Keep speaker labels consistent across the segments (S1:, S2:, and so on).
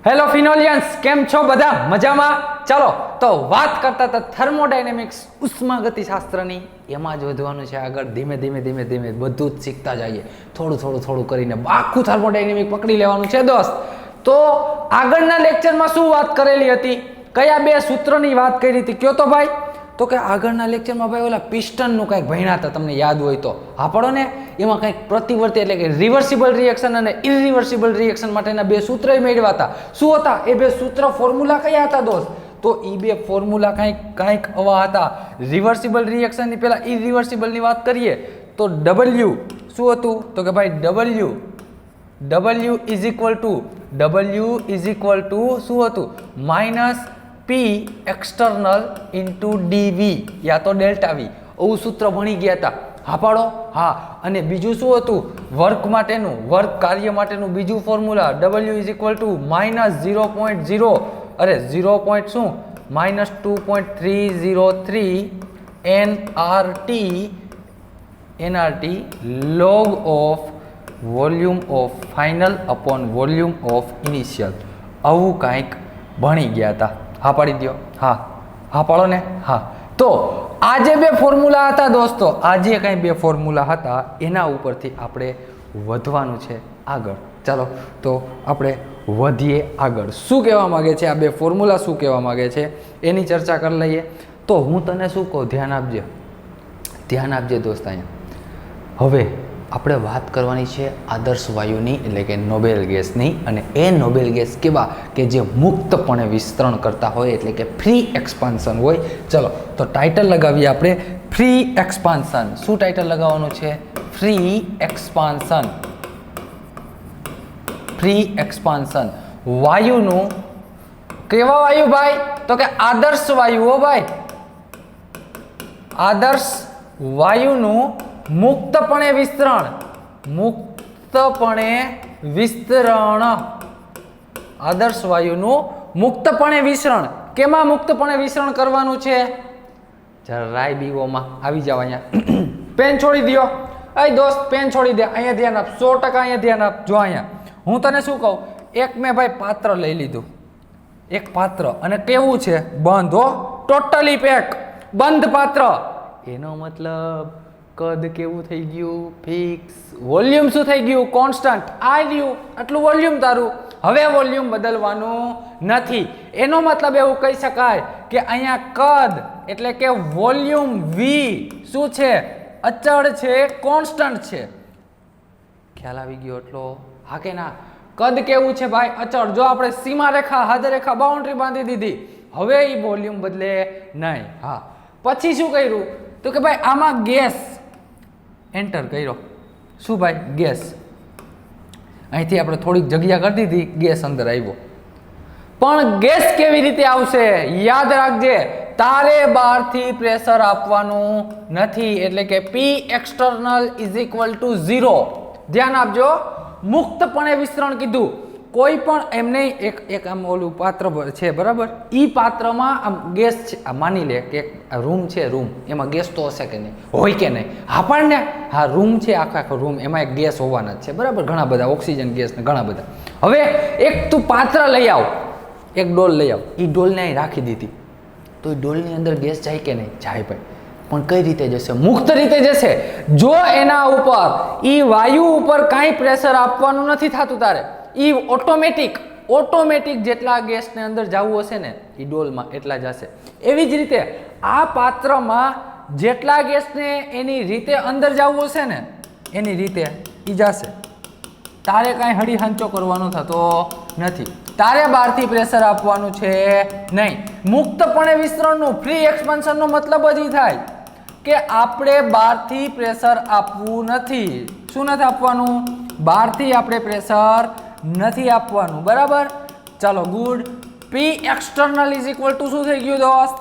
S1: Hello ફિનોલિયન્સ, કેમ છો બધા? મજામાં? ચાલો તો વાત કરતા હતા થર્મોડાયનેમિક્સ ઉષ્માગતિશાસ્ત્રની. એમાં જ વધવાનું છે આગળ. ધીમે ધીમે બધું જ શીખતા જઈએ, થોડું કરીને આખું થર્મોડાયનેમિક પકડી લેવાનું છે દોસ્ત. તો આગળના લેક્ચરમાં શું વાત કરેલી હતી? કયા બે સૂત્રની વાત કરી હતી કયો તો ભાઈ? તો કે આગળના લેક્ચરમાં ભાઈ ઓલા પિસ્ટનનું કંઈક ભણ્યા હતા, તમને યાદ હોય તો. હા પડો ને, એમાં કંઈક પ્રતિવર્તી એટલે કે રિવર્સિબલ રિએક્શન અને ઇરિવર્સિબલ રિએક્શન માટેના બે સૂત્ર મેળવ્યા હતા. શું હતા એ બે સૂત્ર? ફોર્મ્યુલા કયા હતા દોસ્ત? તો એ બે ફોર્મ્યુલા કંઈક આવા હતા. રિવર્સિબલ રિએક્શનની પહેલા ઇરિવર્સિબલની વાત કરીએ તો ડબલ્યુ શું હતું? તો કે ભાઈ ડબલ્યુ ઇઝ ઇક્વલ ટુ શું હતું? Minus P external into DV યા તો ડેલ્ટા વી. આવું સૂત્ર ભણી ગયા હતા. હા પાડો. હા, અને બીજું શું હતું? વર્ક માટેનું, વર્ક કાર્ય માટેનું બીજું formula W is equal to minus 2.03 NRT log of volume of final upon volume of initial. આવું કાંઈક ભણી ગયા હતા. હા પાડી દો. હા પાડો ને. હા, તો આ જે બે ફોર્મ્યુલા હતા દોસ્તો, આ જે કંઈ બે ફોર્મ્યુલા હતા એના ઉપરથી આપણે વધવાનું છે આગળ. ચાલો તો આપણે વધીએ આગળ. શું કહેવા માગે છે આ બે ફોર્મ્યુલા, શું કહેવા માગે છે એની ચર્ચા કરી લઈએ. તો હું તને શું કહું, ધ્યાન આપજે દોસ્ત. અહીંયા હવે આપણે વાત કરવાની છે આદર્શ વાયુની એટલે કે નોબેલ ગેસની. અને એ નોબેલ ગેસ કેવા કે જે મુક્તપણે વિસ્તરણ કરતા હોય એટલે કે ફ્રી એક્સપાન્શન હોય. ચલો તો ટાઇટલ લગાવીએ આપણે, ફ્રી એક્સપાન્શન. શું ટાઇટલ લગાવવાનું છે? Free expansion. ફ્રી એક્સપાન્શન વાયુનું, કેવા વાયુ ભાઈ? તો કે આદર્શ વાયુ. હો ભાઈ, આદર્શ વાયુનું મુક્તપણે વિસ્તરણ. આદર્શ વાયુનું મુક્તપણે વિસ્તરણ. કેમાં મુક્તપણે વિસ્તરણ કરવાનું છે? જરાય બીઓમાં આવી જાવ. અહીંયા પેન છોડી દો. અય દોસ્ત, પેન છોડી દે. અહીંયા ધ્યાન આપ, 100% અહીંયા ધ્યાન આપ. જો અહીંયા હું તને શું કહું, એક મેં ભાઈ પાત્ર લઈ લીધું, એક પાત્ર, અને કેવું છે? બંધ. હો, ટોટલી પેક, બંધ પાત્ર. એનો મતલબ કદ કેવું થઈ ગયું? ફિક્સ. વોલ્યુમ શું થઈ ગયું? કોન્સ્ટન્ટ. આ રહ્યું આટલું વોલ્યુમ તારું. હવે વોલ્યુમ બદલવાનું નથી. એનો મતલબ એવું કહી શકાય કે અહીંયા કદ એટલે કે વોલ્યુમ વી શું છે? અચળ છે, કોન્સ્ટન્ટ છે. ખ્યાલ આવી ગયો એટલો? હા કે ના? કદ કેવું છે ભાઈ? અચળ. જો આપણે સીમા રેખા, હાથ રેખા, બાઉન્ડ્રી બાંધી દીધી, હવે એ વોલ્યુમ બદલે નહીં. હા, પછી શું કર્યું? તો કે ભાઈ આમાં ગેસ એન્ટર કર્યો. શું ભાઈ? ગેસ. અહીંથી આપણે થોડીક જગ્યા કરી દીધી, ગેસ અંદર આવ્યો. પણ ગેસ કેવી રીતે આવશે? યાદ રાખજે, તારે બહારથી પ્રેશર આપવાનું નથી. એટલે કે પી એક્સટર્નલ ઇઝ ઇક્વલ ટુ 0. ધ્યાન આપજો, મુક્તપણે વિસ્તરણ કીધું. કોઈ પણ એમને એક આમ ઓલું પાત્ર છે, બરાબર? ઈ પાત્રમાં આમ ગેસ છે. માની લે કે રૂમ છે, રૂમ એમાં ગેસ તો હશે કે નહીં? હોય કે નહીં? હા પણ ને, હા રૂમ છે, આખો રૂમ, એમાં એક ગેસ હોવાના જ છે, બરાબર? ઘણા બધા ઓક્સિજન ગેસ ને ઘણા બધા. હવે એક તું પાત્ર લઈ આવ, એક ડોલ લઈ આવ. એ ડોલને અહીં રાખી દીધી, તો એ ડોલની અંદર ગેસ જાય કે નહીં? જાય ભાઈ. પણ કઈ રીતે જશે? મુક્ત રીતે જશે. જો એના ઉપર ઈ વાયુ ઉપર કાંઈ પ્રેશર આપવાનું નથી થતું તારે, ઈ ઓટોમેટિક જેટલા ગેસને અંદર જવું હશે ને એ ડોલમાં એટલા જ હશે. એવી જ રીતે આ પાત્રમાં જેટલા ગેસને એની રીતે અંદર જવું હશે ને એની રીતે એ જશે. તારે કાંઈ હળી હાંચો કરવાનો થતો નથી. તારે બહારથી પ્રેશર આપવાનું છે નહીં. મુક્તપણે વિસ્તરણનું, ફ્રી એક્સપાન્શનનો મતલબ જ થાય કે આપણે બહારથી પ્રેશર આપવું નથી. શું નથી આપવાનું? બહારથી આપણે પ્રેશર નથી આપવાનું, બરાબર? ચાલો good. P external is equal to શું થઈ ગયું દોસ્ત?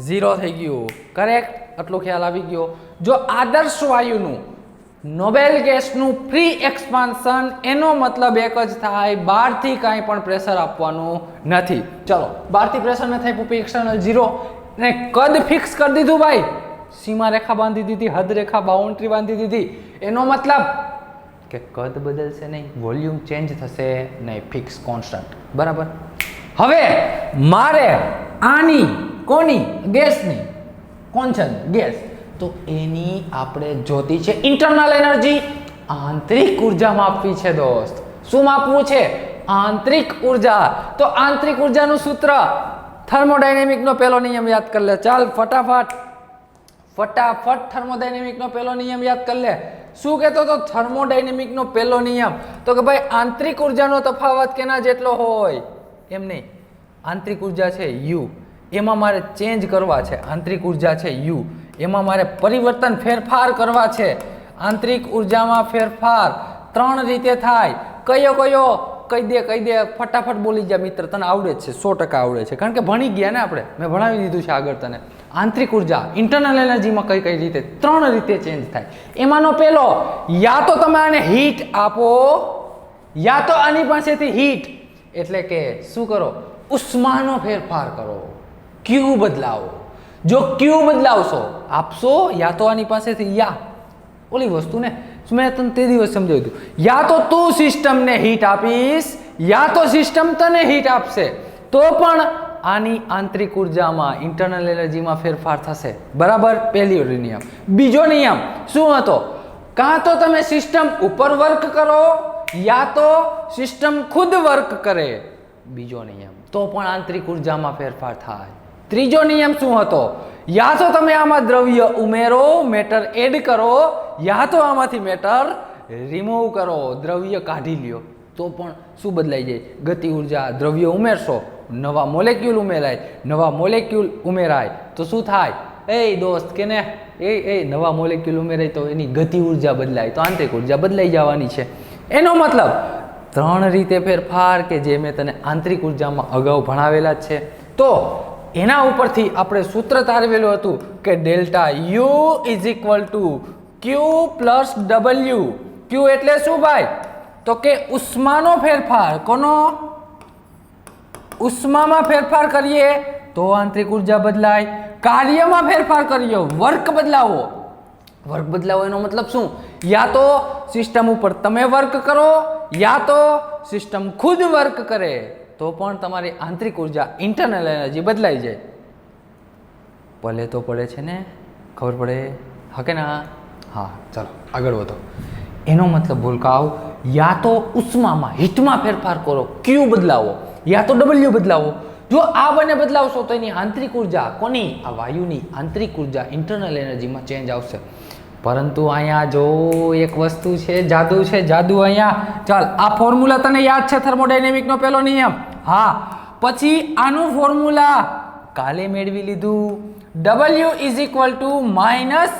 S1: 0 થઈ ગયું. કરેક્ટ? આટલો ખ્યાલ આવી ગયો. જો આદર્શ વાયુનું, નોબેલ ગેસનું ફ્રી એક્સપાન્શન, એનો મતલબ એક જ થાય, બહારથી કાંઈ પણ પ્રેશર આપવાનું નથી. ચલો, બહારથી પ્રેશર ન થાય, પી એક્સટર્નલ 0 ને કદ ફિક્સ કરી દીધું ભાઈ. સીમા રેખા બાંધી દીધી, હદ રેખા, બાઉન્ડ્રી બાંધી દીધી. એનો મતલબ કે કદ બદલશે નહીં, વોલ્યુમ ચેન્જ થશે નહીં, ફિક્સ કોન્સ્ટન્ટ, બરાબર? હવે મારે આની કોની ગેસની કોણ છે ગેસ તો એની આપણે જોતી છે ઇન્ટરનલ એનર્જી આંતરિક ઉર્જા માપવી છે દોસ્ત શું માપવું છે આંતરિક ઉર્જા તો આંતરિક ઉર્જાનું સૂત્ર થર્મોડાયનેમિકનો પહેલો નિયમ યાદ કરી લે ચાલ ફટાફટ થર્મોડાયનેમિકનો પહેલો નિયમ યાદ કરી લે શું કહેતો તો થર્મોડાયનેમિકનો પહેલો નિયમ તો કે ભાઈ આંતરિક ઉર્જાનો તફાવત કેના જેટલો હોય એમ નહીં આંતરિક ઉર્જા છે યુ એમાં મારે ચેન્જ કરવા છે આંતરિક ઉર્જા છે યુ એમાં મારે પરિવર્તન ફેરફાર કરવા છે આંતરિક ઉર્જામાં ફેરફાર 3 રીતે થાય કયો કહી દે ફટાફટ બોલી જા મિત્ર તને આવડે જ છે 100% આવડે છે કારણ કે ભણી ગયા ને આપણે મેં ભણાવી દીધું છે આગળ તને આંતરિક ઉર્જા ઇન્ટરનલ એનર્જીમાં કઈ રીતે 3 રીતે ચેન્જ થાય એમાંનો પહેલો યા તો તમે આને હીટ આપો યા તો આની પાસેથી હીટ એટલે કે શું કરો ઉષ્માનો ફેરફાર કરો ક્યુ બદલાવો જો ક્યુ બદલાવશો આપશો યા તો આની પાસેથી યા ઓલી વસ્તુને મેં તને તે દિવસ સમજાવ્યું હતું યા તો તું સિસ્ટમને હીટ આપીશ યા તો સિસ્ટમ તને હીટ આપશે તો પણ આની આંતરિક ઉર્જામાં ઇન્ટરનલ એનર્જીમાં ફેરફાર થશે બરાબર પહેલો નિયમ બીજો નિયમ શું હતો કાં તો તમે સિસ્ટમ ઉપર વર્ક કરો યા તો સિસ્ટમ ખુદ વર્ક કરે બીજો નિયમ તો પણ આંતરિક ઉર્જામાં ફેરફાર થાય ત્રીજો નિયમ શું હતો યા તો તમે આમાં દ્રવ્ય ઉમેરો મેટર એડ કરો યા તો આમાંથી મેટર રિમૂવ કરો દ્રવ્ય કાઢી લ્યો તો પણ શું બદલાઈ જાય ગતિ ઉર્જા દ્રવ્ય ઉમેરશો નવા મોલેક્યુલ ઉમેરાય તો શું થાય એ દોસ્ત કે ને એ નવા મોલેક્યુલ ઉમેરાય તો એની ગતિ ઉર્જા બદલાય તો આંતરિક ઉર્જા બદલાઈ જવાની છે એનો મતલબ 3 રીતે ફેરફાર કે જે મેં તને આંતરિક ઉર્જામાં અગાઉ ભણાવેલા છે તો એના ઉપરથી આપણે સૂત્ર તારવેલું હતું કે delta U is equal to Q plus W Q એટલે શું ભાઈ તો કે ઉષ્માનો ફેરફાર કોનો ઉષ્મામાં ફેરફાર કરીએ તો આંતરિક ઉર્જા બદલાય કાર્યમાં ફેરફાર કરીએ વર્ક બદલાવો એનો મતલબ શું યા તો સિસ્ટમ ઉપર તમે વર્ક કરો યા તો સિસ્ટમ ખુદ વર્ક કરે તો પણ તમારી આંતરિક ઉર્જા ઇન્ટરનલ એનર્જી બદલાઈ જાય ભલે તો પડે છે ને ખબર પડે હા કે ના હા ચાલો આગળ વધો એનો મતલબ ભૂલકાઓ યા તો ઉષ્મામાં હીટમાં ફેરફાર કરો ક્યુ બદલાવો યા તો ડબલ્યુ બદલાવો જો આ બંને બદલાવશો તો એની આંતરિક ઉર્જા કોની આ વાયુની આંતરિક ઉર્જા ઇન્ટરનલ એનર્જીમાં ચેન્જ આવશે પરંતુ અહીંયા જો એક વસ્તુ છે જાદુ અહીંયા ચાલ આ ફોર્મ્યુલા તને યાદ છે થર્મોડાયનેમિકનો પહેલો નિયમ હા પછી આનું ફોર્મ્યુલા કાલે મેળવી લીધું W is equal to minus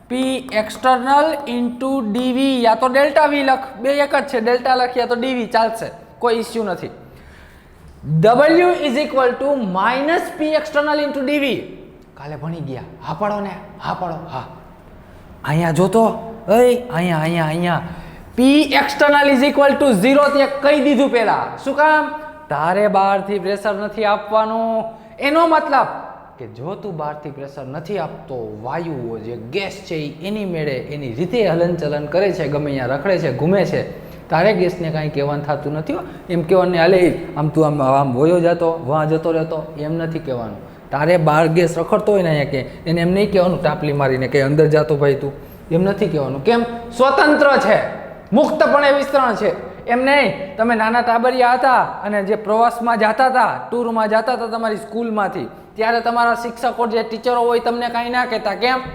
S1: P external into DV યા તો ડેલ્ટા વી લખ બે એક જ છે ડેલ્ટા લખ યા તો ડીવી ચાલશે કોઈ ઇસ્યુ નથી W is equal to minus P external into ડીવી કાલે ભણી ગયા હા પાડો ને હા પાડો હા અહીંયા જોતો અહીંયા પી એક્સટર્નલ ઇઝ ઇક્વલ ટુ 0 ત્યાં કહી દીધું પહેલા શું કામ તારે બહારથી પ્રેશર નથી આપવાનું એનો મતલબ કે જો તું બહારથી પ્રેશર નથી આપતો વાયુઓ જે ગેસ છે એની મેળે એની રીતે હલનચલન કરે છે ગમે અહીંયા રખડે છે ઘૂમે છે તારે ગેસને કાંઈ કહેવાનું થતું નથી એમ કહેવાનું હાલે આમ તું આમ વયો જતો વાં જતો રહેતો એમ નથી કહેવાનું તારે બહાર ગેસ રખડતો હોય ને અહીંયા કે એને એમ નહીં કહેવાનું ટાપલી મારીને કે અંદર જાતો ભાઈ તું એમ નથી કહેવાનું કેમ સ્વતંત્ર છે મુક્તપણે વિસ્તરણ છે એમ નહીં તમે નાના ટાબરિયા હતા અને જે પ્રવાસમાં જતા હતા ટૂરમાં જતા હતા તમારી સ્કૂલમાંથી ત્યારે તમારા શિક્ષકો જે ટીચરો હોય તમને કાંઈ ના કહેતા કેમ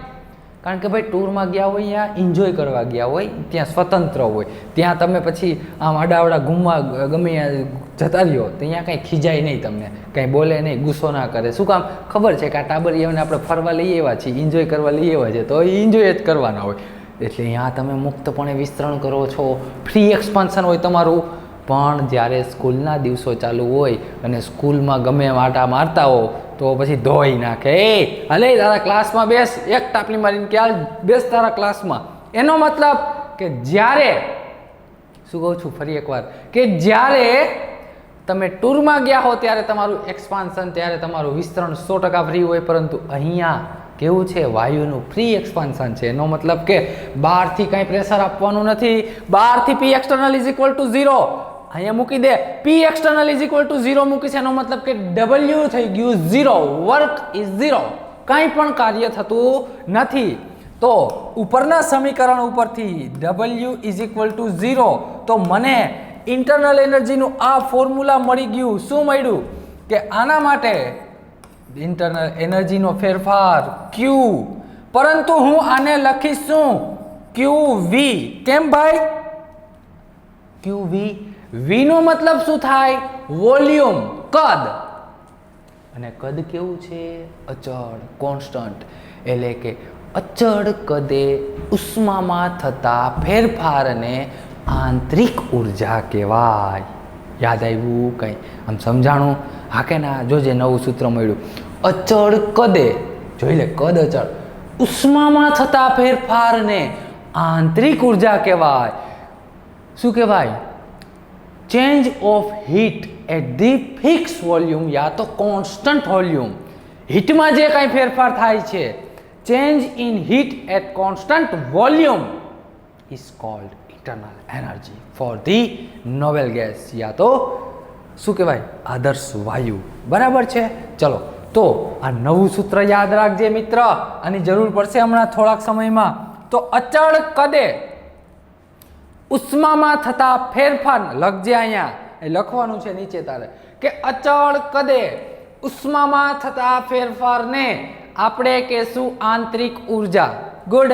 S1: કારણ કે ભાઈ ટૂરમાં ગયા હોય ત્યાં એન્જોય કરવા ગયા હોય ત્યાં સ્વતંત્ર હોય ત્યાં તમે પછી આમ આડાવડા ઘૂમવા ગમે જતા રહ્યો તો અહીંયા કાંઈ ખીજાય નહીં તમને કાંઈ બોલે નહીં ગુસ્સો ના કરે શું કામ ખબર છે કે આ ટાબરિયાઓને આપણે ફરવા લઈ આવ્યા છીએ એન્જોય કરવા લઈ આવ્યા છે તો એ એન્જોય જ કરવાના હોય એટલે અહીંયા તમે મુક્તપણે વિસ્તરણ કરો છો ફ્રી એક્સપાન્શન હોય તમારું પણ જ્યારે સ્કૂલના દિવસો ચાલુ હોય અને સ્કૂલમાં ગમે આટા મારતા હો તો પછી ધોઈ નાખે હલે તારા ક્લાસમાં બેસ એક ટાપલી મારીને કે હાલ બેસ તારા ક્લાસમાં એનો મતલબ કે જ્યારે શું કહું છું ફરી એકવાર કે જ્યારે તમે ટૂરમાં ગયા હો ત્યારે તમારું એક્સપાન્શન ત્યારે તમારું વિસ્તરણ 100% ફ્રી હોય પરંતુ અહીંયા કેવું છે વાયુનું ફ્રી એક્સપાન્શન છે એનો મતલબ કે બહારથી કાંઈ પ્રેશર આપવાનું નથી બહારથી P external is equal to 0 અહીંયા મૂકી દે P external is equal to 0 મૂકીશ એનો મતલબ કે ડબલ્યુ થઈ ગયું 0, વર્ક ઇઝ 0, કંઈ પણ કાર્ય થતું નથી. તો ઉપરના સમીકરણ ઉપરથી ડબલ્યુ ઇઝ ઇક્વલ ટુ 0, તો મને ઇન્ટરનલ એનર્જીનું આ ફોર્મ્યુલા મળી ગયું. શું મળ્યું કે આના માટે ઇન્ટરનલ એનર્જીનો ફેરફાર Q, પરંતુ હું આને લખીશ શું QV. કેમ ભાઈ? QV, V નો મતલબ શું થાય? વોલ્યુમ, કદ. અને કદ કેવું છે? અચળ, કોન્સ્ટન્ટ. એટલે કે અચળ કદે ઉષ્મામાં થતા ફેરફારને આંતરિક ઉર્જા કહેવાય. યાદ આવ્યું કંઈ? આમ સમજાણું? હા કે ના? જોજે નવું સૂત્ર મળ્યું. અચળ કદે, જોઈ લે, કદ અચળ, ઉષ્મામાં થતા ફેરફારને આંતરિક ઉર્જા કહેવાય. શું કહેવાય? Change of heat at the fix volume યા તો કોન્સ્ટન્ટ વોલ્યુમ. હીટમાં જે કાંઈ ફેરફાર થાય છે, change in heat at constant volume is called internal energy for the noble gas યા તો શું કહેવાય? આદર્શ વાયુ. બરાબર છે? ચલો, તો આ નવું સૂત્ર યાદ રાખજે મિત્ર, આની જરૂર પડશે હમણાં થોડાક સમયમાં. તો અચળ કદે ઉષ્મામાં થતા ફેરફાર, લખજે અહીંયા, એ લખવાનું છે નીચે તારે, કે અચળ કદે ઉષ્મામાં થતા ફેરફારને આપણે કહેશું આંતરિક ઉર્જા. ગુડ?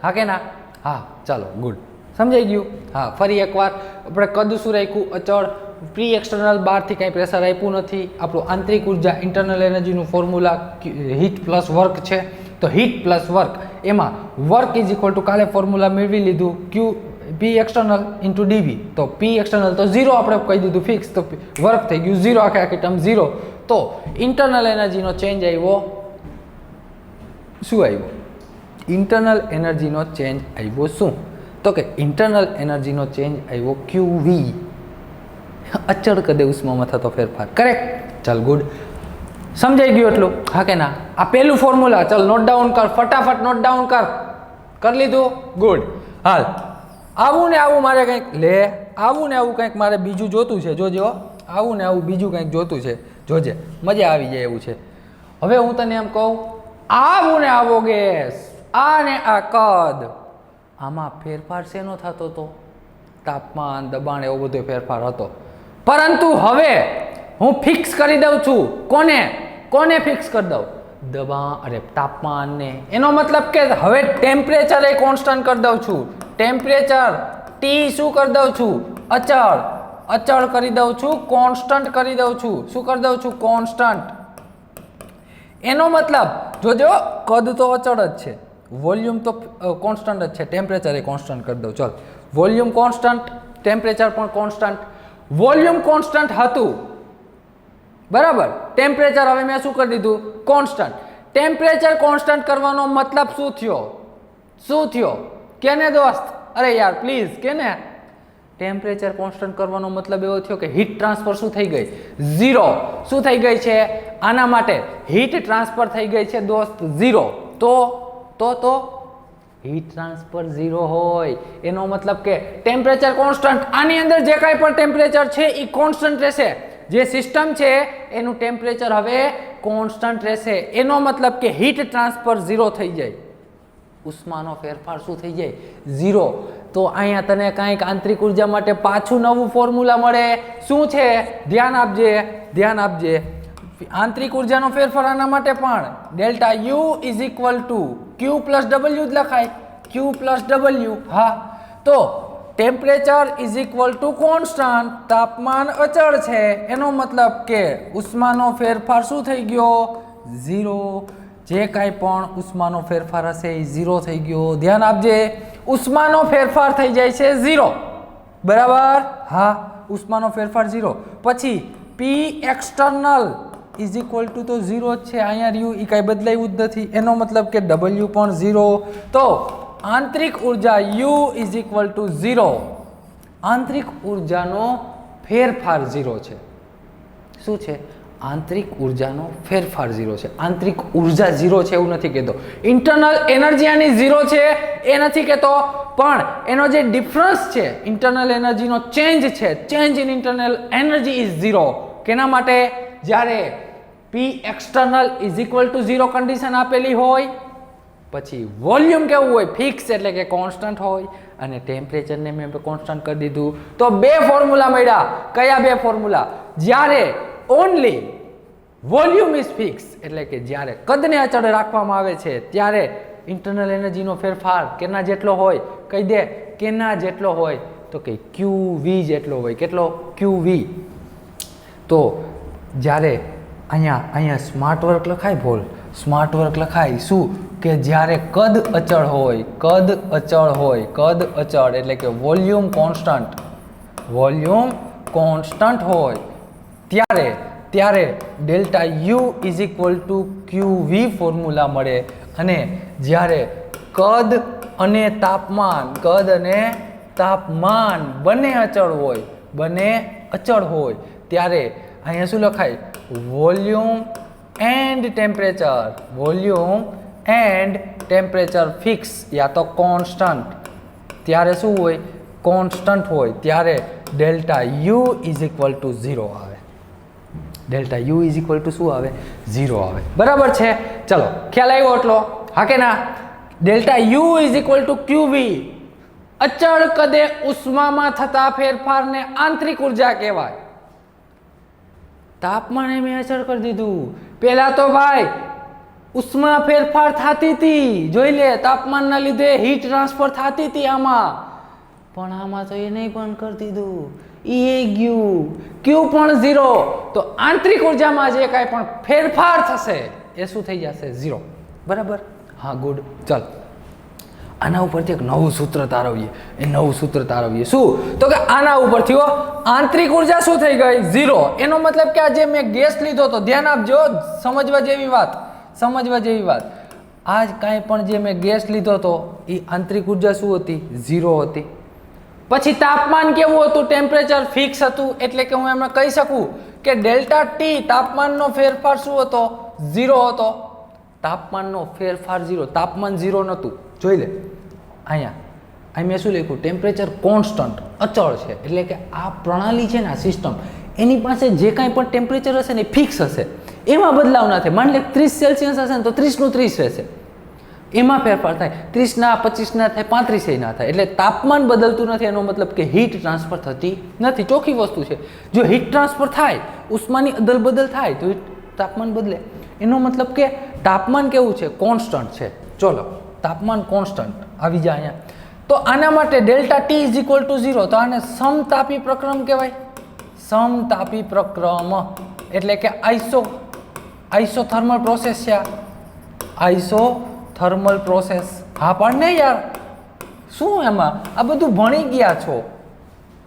S1: હા કે ના? હા, ચાલો, ગુડ. સમજાઈ ગયું? હા, ફરી એકવાર આપણે કદ શું રાખ્યું? અચળ. પ્રી એક્સટર્નલ બહારથી કાંઈ પ્રેશર આપ્યું નથી. આપણું આંતરિક ઉર્જા ઇન્ટરનલ એનર્જીનું ફોર્મ્યુલા હીટ પ્લસ વર્ક છે. તો હીટ પ્લસ વર્ક, એમાં વર્ક ઇઝ ઇક્વલ ટુ કાલે ફોર્મ્યુલા મેળવી લીધું ક્યુ પી એક્સટર્નલ ઇન્ટુ ડીવી. તો પી એક્સટર્નલ તો 0 આપણે કહી દીધું ફિક્સ, તો વર્ક થઈ ગયું 0, આખી ટર્મ 0. તો ઇન્ટરનલ એનર્જીનો ચેન્જ આવ્યો. શું આવ્યો? ઇન્ટરનલ એનર્જીનો ચેન્જ આવ્યો શું? તો કે ઇન્ટરનલ એનર્જીનો ચેન્જ આવ્યો QV, અચળ કદે ઉષ્મામાં થતો ફેરફાર. કરેક્ટ? ચાલ, ગુડ. સમજાઈ ગયું એટલું? હા કે ના? આ પહેલું ફોર્મ્યુલા, ચાલ નોટ ડાઉન કર, ફટાફટ નોટ ડાઉન કર. કરી લીધું? ગુડ. હાલ, આવું ને આવું મારે કંઈક લે, આવું ને આવું કંઈક મારે બીજું જોતું છે. જોજો, આવું ને આવું બીજું કંઈક જોતું છે. જોજે, મજા આવી જાય એવું છે. હવે હું તને એમ કહું, આવું ને આવો ગેસ, આ ને આ કદ, આમાં ફેરફાર શેનો થતો હતો? તાપમાન, દબાણ, એવો બધો ફેરફાર હતો. પરંતુ હવે હું ફિક્સ કરી દઉં છું. કોને ફિક્સ કરી દઉં? દબાણ, અરે તાપમાનને. એનો મતલબ કે હવે ટેમ્પરેચર એ કોન્સ્ટન્ટ કરી દઉં છું. ટેમ્પરેચર ટી શું કરી દઉં છું? અચળ કરી દઉં છું, કોન્સ્ટન્ટ કરી દઉં છું. શું કરી દઉં છું? કોન્સ્ટન્ટ. એનો મતલબ જોજો, કદ તો અચળ જ છે, વોલ્યુમ તો કોન્સ્ટન્ટ જ છે, ટેમ્પરેચર એ કોન્સ્ટન્ટ કરી દઉં. ચાલ, વોલ્યુમ કોન્સ્ટન્ટ, ટેમ્પરેચર પણ કોન્સ્ટન્ટ. વોલ્યુમ કોન્સ્ટન્ટ હતું, બરાબર. ટેમ્પરેચર હવે મેં શું કરી દીધું? કોન્સ્ટન્ટ. ટેમ્પરેચર કોન્સ્ટન્ટ કરવાનો મતલબ શું થયો? શું થયો? કેને દોસ્ત? અરે યાર પ્લીઝ કેને? ટેમ્પરેચર કોન્સ્ટન્ટ કરવાનો મતલબ એવો થયો કે હીટ ટ્રાન્સફર શું થઈ ગઈ? 0. શું થઈ ગઈ છે? આના માટે હીટ ટ્રાન્સફર થઈ ગઈ છે દોસ્ત 0. તો હીટ ટ્રાન્સફર 0 હોય એનો મતલબ કે ટેમ્પરેચર કોન્સ્ટન્ટ. આની અંદર જે કાંઈ પણ ટેમ્પરેચર છે એ કોન્સ્ટન્ટ રહેશે. જે સિસ્ટમ છે એનું ટેમ્પરેચર હવે કોન્સ્ટન્ટ રહેશે. એનો મતલબ કે હીટ ટ્રાન્સફર 0 થઈ જાય, ઉષ્માનો ફેરફાર શું થઈ જાય? 0. તો અહીંયા તને કાંઈક આંતરિક ઉર્જા માટે પાછું નવું ફોર્મ્યુલા મળે. શું છે? ધ્યાન આપજે. આંતરિક ઉર્જાનો ફેરફાર આના માટે પણ delta U is equal to Q plus W જ લખાય. ક્યુ પ્લસ ડબલ્યુ. હા, તો temperature is equal two constant, તાપમાન અચળ છે. એનો મતલબ કે ઉષ્માનો ફેરફાર શું થઈ ગયો? 0. જે કાંઈ પણ ઉષ્માનો ફેરફાર હશે એ 0 થઈ ગયો. ધ્યાન આપજે, ઉષ્માનો ફેરફાર થઈ જાય છે 0. બરાબર? હા, ઉષ્માનો ફેરફાર 0. પછી પી એક્સટર્નલ ઇઝ ઇક્વલ ટુ તો 0 જ છે. અહીંયા રહ્યું, એ કાંઈ બદલાયું જ નથી. એનો મતલબ કે ડબલ્યુ પણ 0. તો આંતરિક ઉર્જા U ઇઝ ઇક્વલ ટુ 0. આંતરિક ઉર્જાનો ફેરફાર 0 છે. શું છે? આંતરિક ઉર્જાનો ફેરફાર ઝીરો છે. આંતરિક ઉર્જા ઝીરો છે એવું નથી કહેતો. ઇન્ટરનલ એનર્જી આની ઝીરો છે એ નથી કહેતો, પણ એનો જે ડિફરન્સ છે ઇન્ટરનલ એનર્જીનો ચેન્જ છે, change in internal energy is zero. કેના માટે? જ્યારે પી external is equal to zero condition આપેલી હોય, પછી વોલ્યુમ કેવું હોય? ફિક્સ એટલે કે કોન્સ્ટન્ટ હોય, અને ટેમ્પરેચરને મેં કોન્સ્ટન્ટ કરી દીધું. તો બે ફોર્મ્યુલા મળ્યા. કયા બે ફોર્મ્યુલા? જ્યારે ઓનલી વોલ્યુમ ઇઝ ફિક્સ એટલે કે જ્યારે કદને અચળ રાખવામાં આવે છે ત્યારે ઇન્ટરનલ એનર્જીનો ફેરફાર કેના જેટલો હોય? કહી દે, કેના જેટલો હોય? તો કે QV જેટલો હોય. કેટલો? QV. તો જ્યારે અહીંયા સ્માર્ટ વર્ક લખાય, બોલ સ્માર્ટ વર્ક લખાય શું? કે જ્યારે કદ અચળ હોય, કદ અચળ હોય, કદ અચળ એટલે કે વોલ્યુમ કોન્સ્ટન્ટ, વોલ્યુમ કોન્સ્ટન્ટ હોય ત્યારે delta U is equal two QV formula મળે. અને જ્યારે કદ અને તાપમાન બંને અચળ હોય, બંને અચળ હોય ત્યારે અહીંયા શું લખાય? Volume and temperature, volume and temperature fix યા તો કોન્સ્ટન્ટ. ત્યારે શું હોય? કોન્સ્ટન્ટ હોય. ત્યારે delta U is equal to zero આવે. Delta U is equal to શું આવે? ઝીરો આવે. બરાબર છે? ચલો, ખ્યાલ આવ્યો એટલો? હા કે ના? Delta U is equal two QV. અચળ કદે ઉષ્મામાં થતા ફેરફારને આંતરિક ઉર્જા કહેવાય. તાપમાને મેં અચળ કરી દીધું. પહેલા તો ભાઈ ઉષ્મા ફેરફાર થતી હતી, જોઈ લે, તાપમાનના લીધે હીટ ટ્રાન્સફર થતી હતી આમાં, પણ આમાં તો એ નહીં પણ કરી દીધું. એ ગયું, ક્યુ પણ ઝીરો. તો આંતરિક ઉર્જામાં જે કાંઈ પણ ફેરફાર થશે એ શું થઈ જશે? ઝીરો. બરાબર? હા, ગુડ. ચાલ, આના ઉપરથી એક નવું સૂત્ર તારવીએ. એ નવું સૂત્ર તારવીએ શું? તો કે આના ઉપરથી આંતરિક ઉર્જા શું થઈ ગઈ? ઝીરો. એનો મતલબ કે આ જે મેં ગેસ લીધો તો, ધ્યાન આપજો, સમજવા જેવી વાત, સમજવા જેવી વાત. આજ કાંઈ પણ જે મેં ગેસ લીધો તો એ આંતરિક ઉર્જા શું હતી? ઝીરો હતી. પછી તાપમાન કેવું હતું? ટેમ્પરેચર ફિક્સ હતું. એટલે કે હું એમાં કહી શકું કે ડેલ્ટા ટી તાપમાનનો ફેરફાર શું હતો? ઝીરો હતો. તાપમાનનો ફેરફાર ઝીરો. તાપમાન ઝીરો નહોતું. જોઈ લે, અહીંયા મેં શું લખ્યું? ટેમ્પરેચર કોન્સ્ટન્ટ, અચળ છે. એટલે કે આ પ્રણાલી છે ને, આ સિસ્ટમ, એની પાસે જે કાંઈ પણ ટેમ્પરેચર હશે ને એ ફિક્સ હશે, એમાં બદલાવ ના થાય. માની લે 30 સેલ્સિયસ હશે ને તો 30નું 30 રહેશે, એમાં ફેરફાર થાય. 30ના 25 ના થાય, 35 ના થાય. એટલે તાપમાન બદલતું નથી. એનો મતલબ કે હીટ ટ્રાન્સફર થતી નથી. ચોખ્ખી વસ્તુ છે. જો હીટ ટ્રાન્સફર થાય, ઉષ્માની અદલ બદલ થાય તો તાપમાન બદલે. એનો મતલબ કે તાપમાન કેવું છે? કોન્સ્ટન્ટ છે. ચલો, તાપમાન કોન્સ્ટન્ટ આવી જાય અહીંયા. તો આના માટે delta T is equal to zero. તો આને સમતાપી પ્રક્રમ કહેવાય. સમતાપી પ્રક્રમ એટલે કે આઈસોથર્મલ પ્રોસેસ છે. આઈસોથર્મલ પ્રોસેસ. હા પણ નહીં યાર, શું એમાં આ બધું ભણી ગયા છો?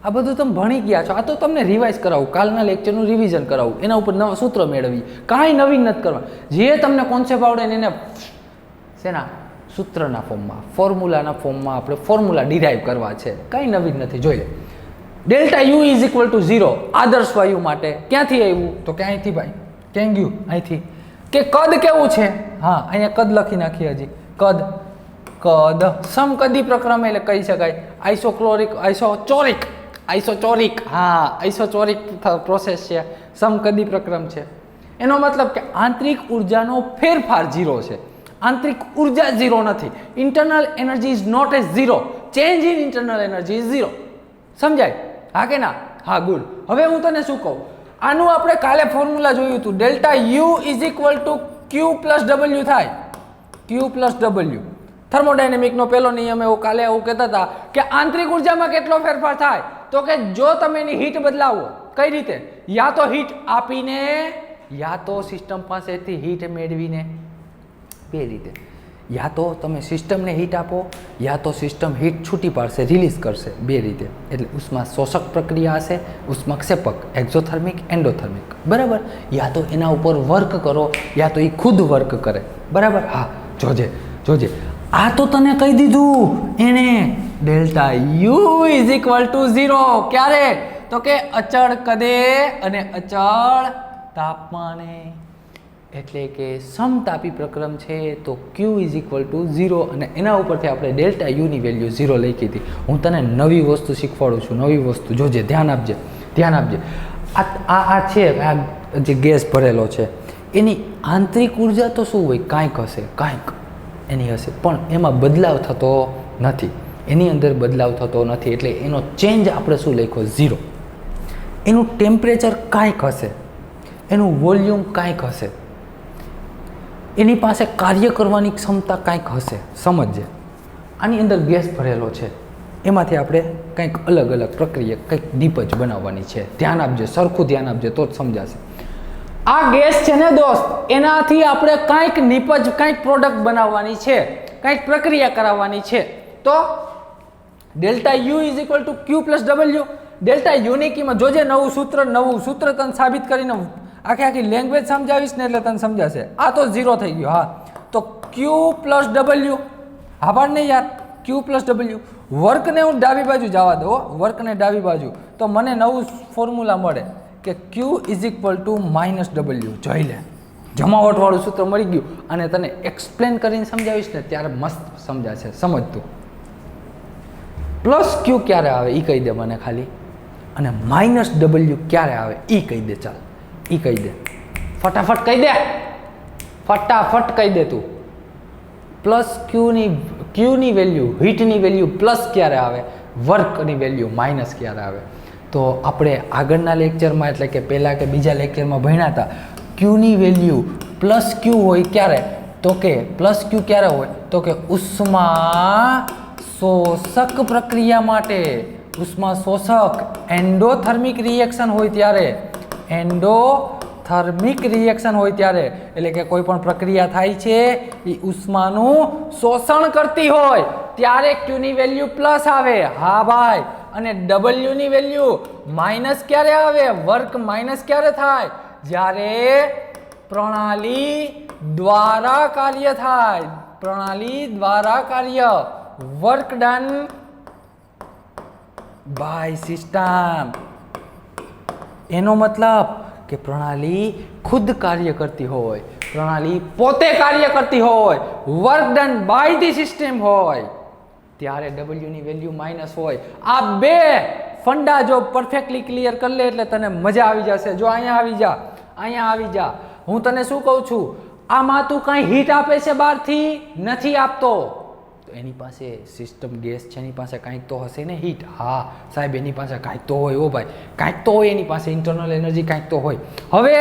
S1: આ બધું તમે ભણી ગયા છો. આ તો તમને રિવાઇઝ કરાવું, કાલના લેક્ચરનું રિવિઝન કરાવું, એના ઉપર નવા સૂત્ર મેળવી. કાંઈ નવીન નથી કરવા. જે તમને કોન્સેપ્ટ આવડે ને એને શેના? સૂત્રના ફોર્મમાં, ફોર્મ્યુલાના ફોર્મમાં આપણે ફોર્મ્યુલા ડિરાઈવ કરવા છે. કાંઈ નવીન નથી. જોઈએ, delta U is equal to zero આદર્શ વાયુ માટે. ક્યાંથી આવ્યું? તો કે અહીંથી ભાઈ. ક્યાં ગયું? અહીંથી. કે કદ કેવું છે? હા, અહીંયા કદ લખી નાખીએ. હજી કદ સમકદી પ્રક્રમ એટલે કહી શકાય. આઈસોચોરિક. હા, આઈસોચોરિક પ્રોસેસ છે, સમકદી પ્રક્રમ છે. એનો મતલબ કે આંતરિક ઉર્જાનો ફેરફાર ઝીરો છે. આંતરિક ઉર્જા ઝીરો નથી. Internal energy is not as zero. Change in internal energy is zero. સમજાય? હા કે ના? હા, ગુડ. હવે હું તને શું કહું? આનું આપણે કાલે ફોર્મ્યુલા જોયું હતું. Delta U is equal to Q plus W થાય. ક્યુ પ્લસ ડબલ્યુ થર્મોડાયનેમિકનો પહેલો નિયમ એવો કાલે એવું કહેતા હતા કે આંતરિક ઉર્જામાં કેટલો ફેરફાર થાય? તો કે જો તમે એની હીટ બદલાવો, કઈ રીતે? યા તો હીટ આપીને, યા તો સિસ્ટમ પાસેથી હીટ મેળવીને. બે રીતે. યા તો તમે સિસ્ટમને હીટ આપો, યા તો સિસ્ટમ હીટ છૂટી પાડશે, રિલીઝ કરશે. બે રીતે. એટલે ઉષ્મા શોષક પ્રક્રિયા હશે, ઉષ્માક્ષેપક, એક્ઝોથર્મિક, એન્ડોથર્મિક. બરાબર? યા તો એના ઉપર વર્ક કરો, યા તો એ ખુદ વર્ક કરે. બરાબર? હા, જોજે. આ તો તને કહી દીધું એને. Delta U is equal to zero. ક્યારે? તો કે અચળ કદે અને અચળ તાપમાને, એટલે કે સમતાપી પ્રક્રમ છે તો Q ઇઝ ઇક્વલ ટુ 0 અને એના ઉપરથી આપણે ડેલ્ટા યુની વેલ્યુ 0 લખી હતી. હું તને નવી વસ્તુ શીખવાડું છું, નવી વસ્તુ જોજે, ધ્યાન આપજે, ધ્યાન આપજે. આ છે, આ જે ગેસ ભરેલો છે એની આંતરિક ઉર્જા તો શું હોય, કાંઈક હશે, કાંઈક એની હશે, પણ એમાં બદલાવ થતો નથી, એની અંદર બદલાવ થતો નથી, એટલે એનો ચેન્જ આપણે શું લખ્યો, 0. એનું ટેમ્પરેચર કાંઈક હશે, એનું વોલ્યુમ કાંઈક હશે, એની પાસે કાર્ય કરવાની ક્ષમતા કાંઈક હશે. સમજજે, આની અંદર ગેસ ભરેલો છે, એમાંથી આપણે કંઈક અલગ અલગ પ્રક્રિયા, કંઈક નીપજ બનાવવાની છે. ધ્યાન આપજે, સરખું ધ્યાન આપજે તો જ સમજાશે. આ ગેસ છે ને દોસ્ત, એનાથી આપણે કાંઈક નીપજ, કાંઈક પ્રોડક્ટ બનાવવાની છે, કાંઈક પ્રક્રિયા કરાવવાની છે. તો delta U is equal to Q plus W. Delta યુની કિંમત જોજે, નવું સૂત્ર તને સાબિત કરીને આખી લેંગ્વેજ સમજાવીશ ને એટલે તને સમજાશે. આ તો 0 થઈ ગયો. હા, તો ક્યુ પ્લસ ડબલ્યુ, આભાર નહીં યાર, ક્યુ પ્લસ ડબલ્યુ. વર્કને હું ડાબી બાજુ જવા દો, વર્કને ડાબી બાજુ, તો મને નવું ફોર્મ્યુલા મળે કે Q is equal to minus W. જોઈ લે, જમાવટવાળું સૂત્ર મળી ગયું. અને તને એક્સપ્લેન કરીને સમજાવીશ ને ત્યારે મસ્ત સમજાશે. સમજતું. પ્લસ ક્યુ ક્યારે આવે એ કહી દે મને ખાલી, અને માઇનસ ડબલ્યુ ક્યારે આવે એ કહી દે. ચાલ, એ કહી દે, ફટાફટ કહી દે, ફટાફટ કહી દે તું. પ્લસ ક્યુની વેલ્યુ, હીટની વેલ્યુ પ્લસ ક્યારે આવે, વર્કની વેલ્યુ માઇનસ ક્યારે આવે. તો આપણે આગળના લેક્ચરમાં, એટલે કે પહેલાં કે બીજા લેક્ચરમાં ભણ્યા હતા, ક્યુની વેલ્યુ પ્લસ ક્યુ હોય ક્યારે, તો કે પ્લસ ક્યુ ક્યારે હોય, તો કે ઉષ્મા શોષક પ્રક્રિયા માટે, ઉષ્મા શોષક એન્ડોથર્મિક રિએક્શન હોય ત્યારે, એન્ડોથર્મિક રિએક્શન હોય ત્યારે, એટલે કે કોઈ પણ પ્રક્રિયા થાય છે એ ઉષ્માનું શોષણ કરતી હોય ત્યારે ક્યુની વેલ્યુ પ્લસ આવે. હા ભાઈ. અને ડબલ્યુની વેલ્યુ માઇનસ ક્યારે આવે, વર્ક માઇનસ ક્યારે થાય, જ્યારે પ્રણાલી દ્વારા કાર્ય થાય, પ્રણાલી દ્વારા કાર્ય, વર્ક ડન બાય સિસ્ટમ. એનો મતલબ કે પ્રણાલી ખુદ કાર્ય કરતી હોય, પ્રણાલી પોતે કાર્ય કરતી હોય, work done by the system હોય, ત્યારે ડબલ્યુની વેલ્યુ માઇનસ હોય. આ બે ફંડા જો પરફેક્ટલી ક્લિયર કરી લે એટલે તને મજા આવી જશે. જો અહીંયા આવી જા, અહીંયા આવી જા. હું તને શું કહું છું, આમાં તું કાંઈ હીટ આપે છે બહારથી, નથી આપતો, તો એની પાસે સિસ્ટમ ગેસ છે, એની પાસે કાંઈક તો હશે ને હીટ. હા સાહેબ, એની પાસે કાંઈક તો હોય. ઓ ભાઈ, કાંઈક તો હોય, એની પાસે ઇન્ટરનલ એનર્જી કાંઈક તો હોય. હવે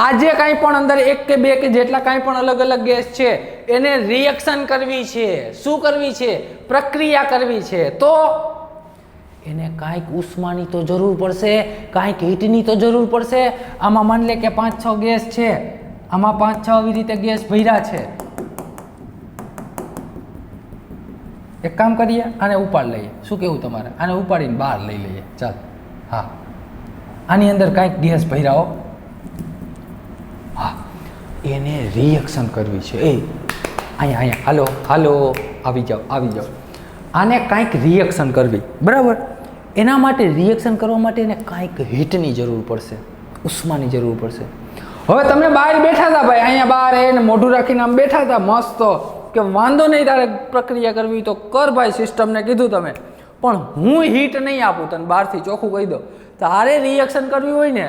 S1: આજે કાંઈ પણ અંદર એક કે બે કે જેટલા કાંઈ પણ અલગ અલગ ગેસ છે એને રિએક્શન કરવી છે. શું કરવી છે, પ્રક્રિયા કરવી છે. તો એને કાંઈક ઉષ્માની તો જરૂર પડશે, કાંઈક હીટની તો જરૂર પડશે. આમાં માની લે કે 5-6 ગેસ છે, આમાં 5-6 આવી રીતે ગેસ ભર્યા છે. એક કામ કરીએ, આને ઉપાડ લઈએ. શું કેવું તમારે? આને ઉપાડીને બહાર લઈ લઈએ. ચાલ. હા, આની અંદર કાંઈક ગેસ ભર્યા. હા, એને રિએક્શન કરવી છે. અહીંયા હાલો હાલો, આવી જાઓ, આવી જાઓ. આને કાંઈક રિએક્શન કરવી, બરાબર. એના માટે રિએક્શન કરવા માટે એને કાંઈક હીટની જરૂર પડશે, ઉષ્માની જરૂર પડશે. હવે તમે બહાર બેઠા હતા ભાઈ, અહીંયા બહાર એને મોઢું રાખીને આમ બેઠા હતા મસ્ત, કે વાંધો નહીં, તારે પ્રક્રિયા કરવી તો કર ભાઈ, સિસ્ટમને કીધું તમે, પણ હું હીટ નહીં આપું તને, બહારથી ચોખ્ખું કહી દો. તારે રિએક્શન કરવી હોય ને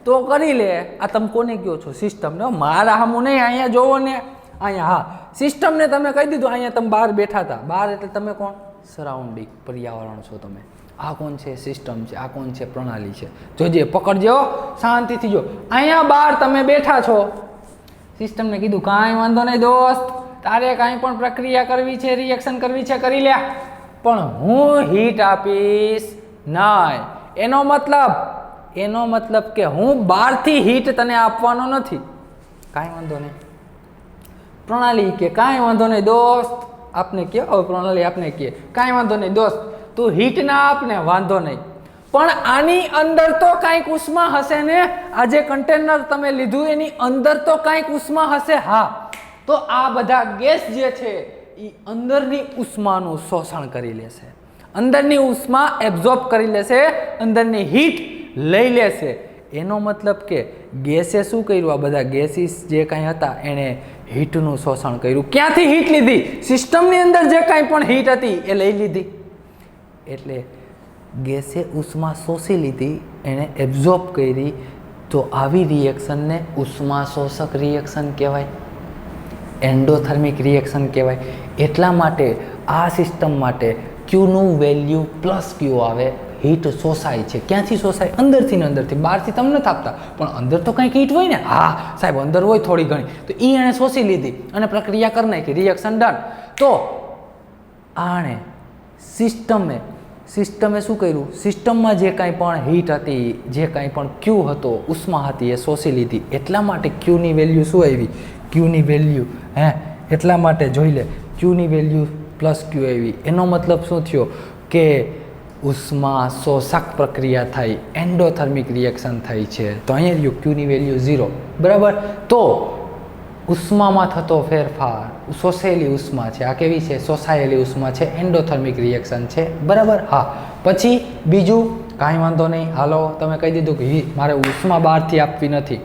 S1: તો કરી લે. આ તમે કોને કહો છો? સિસ્ટમને. મારા સામું નહીં, અહીંયા જોવો ને, અહીંયા. હા, સિસ્ટમને તમે કહી દીધું. અહીંયા તમે બહાર બેઠા હતા. બહાર એટલે તમે કોણ? સરાઉન્ડિંગ, પર્યાવરણ છો તમે. આ કોણ છે? સિસ્ટમ છે. આ કોણ છે? પ્રણાલી છે. જોજે, પકડજો, શાંતિથી જો. અહીંયા બહાર તમે બેઠા છો, સિસ્ટમને કીધું કાંઈ વાંધો નહીં દોસ્ત, તારે કાંઈ પણ પ્રક્રિયા કરવી છે, રિએક્શન કરવી છે, કરી લે, પણ હું હીટ આપીશ નહીં. એનો મતલબ કે હું બહારથી હીટ તને આપવાનો નથી. કાંઈ વાંધો નહીં. પ્રણાલી કે કાંઈ વાંધો નહીં દોસ્ત, આપને કે પ્રણાલી આપને કે કાંઈ વાંધો નહીં દોસ્ત, તું હીટ ના આપને, વાંધો નહીં, પણ આની અંદર તો કાંઈક ઉષ્મા હશે ને. આ જે કન્ટેનર તમે લીધું એની અંદર તો કાંઈક ઉષ્મા હશે. હા, તો આ બધા ગેસ જે છે એ અંદરની ઉષ્માનું શોષણ કરી લેશે, અંદરની ઉષ્મા એબ્ઝોર્બ કરી લેશે, અંદરની હીટ લઈ લેશે. એનો મતલબ કે ગેસે શું કર્યું? આ બધા ગેસીસ જે કાંઈ હતા એણે હીટનું શોષણ કર્યું. ક્યાંથી હીટ લીધી? સિસ્ટમની અંદર જે કાંઈ પણ હીટ હતી એ લઈ લીધી. એટલે ગેસે ઉષ્મા શોષી લીધી, એણે એબ્ઝોર્બ કરી. તો આવી રિએક્શનને ઉષ્મા શોષક રિએક્શન કહેવાય, એન્ડોથર્મિક રિએક્શન કહેવાય. એટલા માટે આ સિસ્ટમ માટે ક્યુનું વેલ્યુ પ્લસ ક્યુ આવે. હીટ શોષાય છે. ક્યાંથી શોષાય? અંદરથી ને અંદરથી. બહારથી તમને નથી આપતા, પણ અંદર તો કંઈક હીટ હોય ને. હા સાહેબ, અંદર હોય થોડી ઘણી, તો એ એણે શોષી લીધી અને પ્રક્રિયા કરી નાખી, રિએક્શન ડન. તો આણે સિસ્ટમે શું કર્યું? સિસ્ટમમાં જે કાંઈ પણ હીટ હતી, જે કાંઈ પણ ક્યુ હતો, ઉષ્મા હતી, એ શોષી લીધી. એટલા માટે ક્યુની વેલ્યુ શું આવી? ક્યુની વેલ્યુ એટલા માટે જોઈ લે, ક્યુની વેલ્યુ પ્લસ ક્યુ આવી. એનો મતલબ શું થયો? કે ઉષ્મા શોષક પ્રક્રિયા થઈ, એન્ડોથર્મિક રિએક્શન થઈ છે. તો અહીંયા રહ્યું ક્યુની વેલ્યુ 0, બરાબર. તો ઉષ્મામાં થતો ફેરફાર, શોષેલી ઉષ્મા છે. આ કેવી છે? શોષાયેલી ઉષ્મા છે, એન્ડોથર્મિક રિએક્શન છે, બરાબર. હા, પછી બીજું કાંઈ વાંધો નહીં, હાલો તમે કહી દીધું કે મારે ઉષ્મા બહારથી આપવી નથી.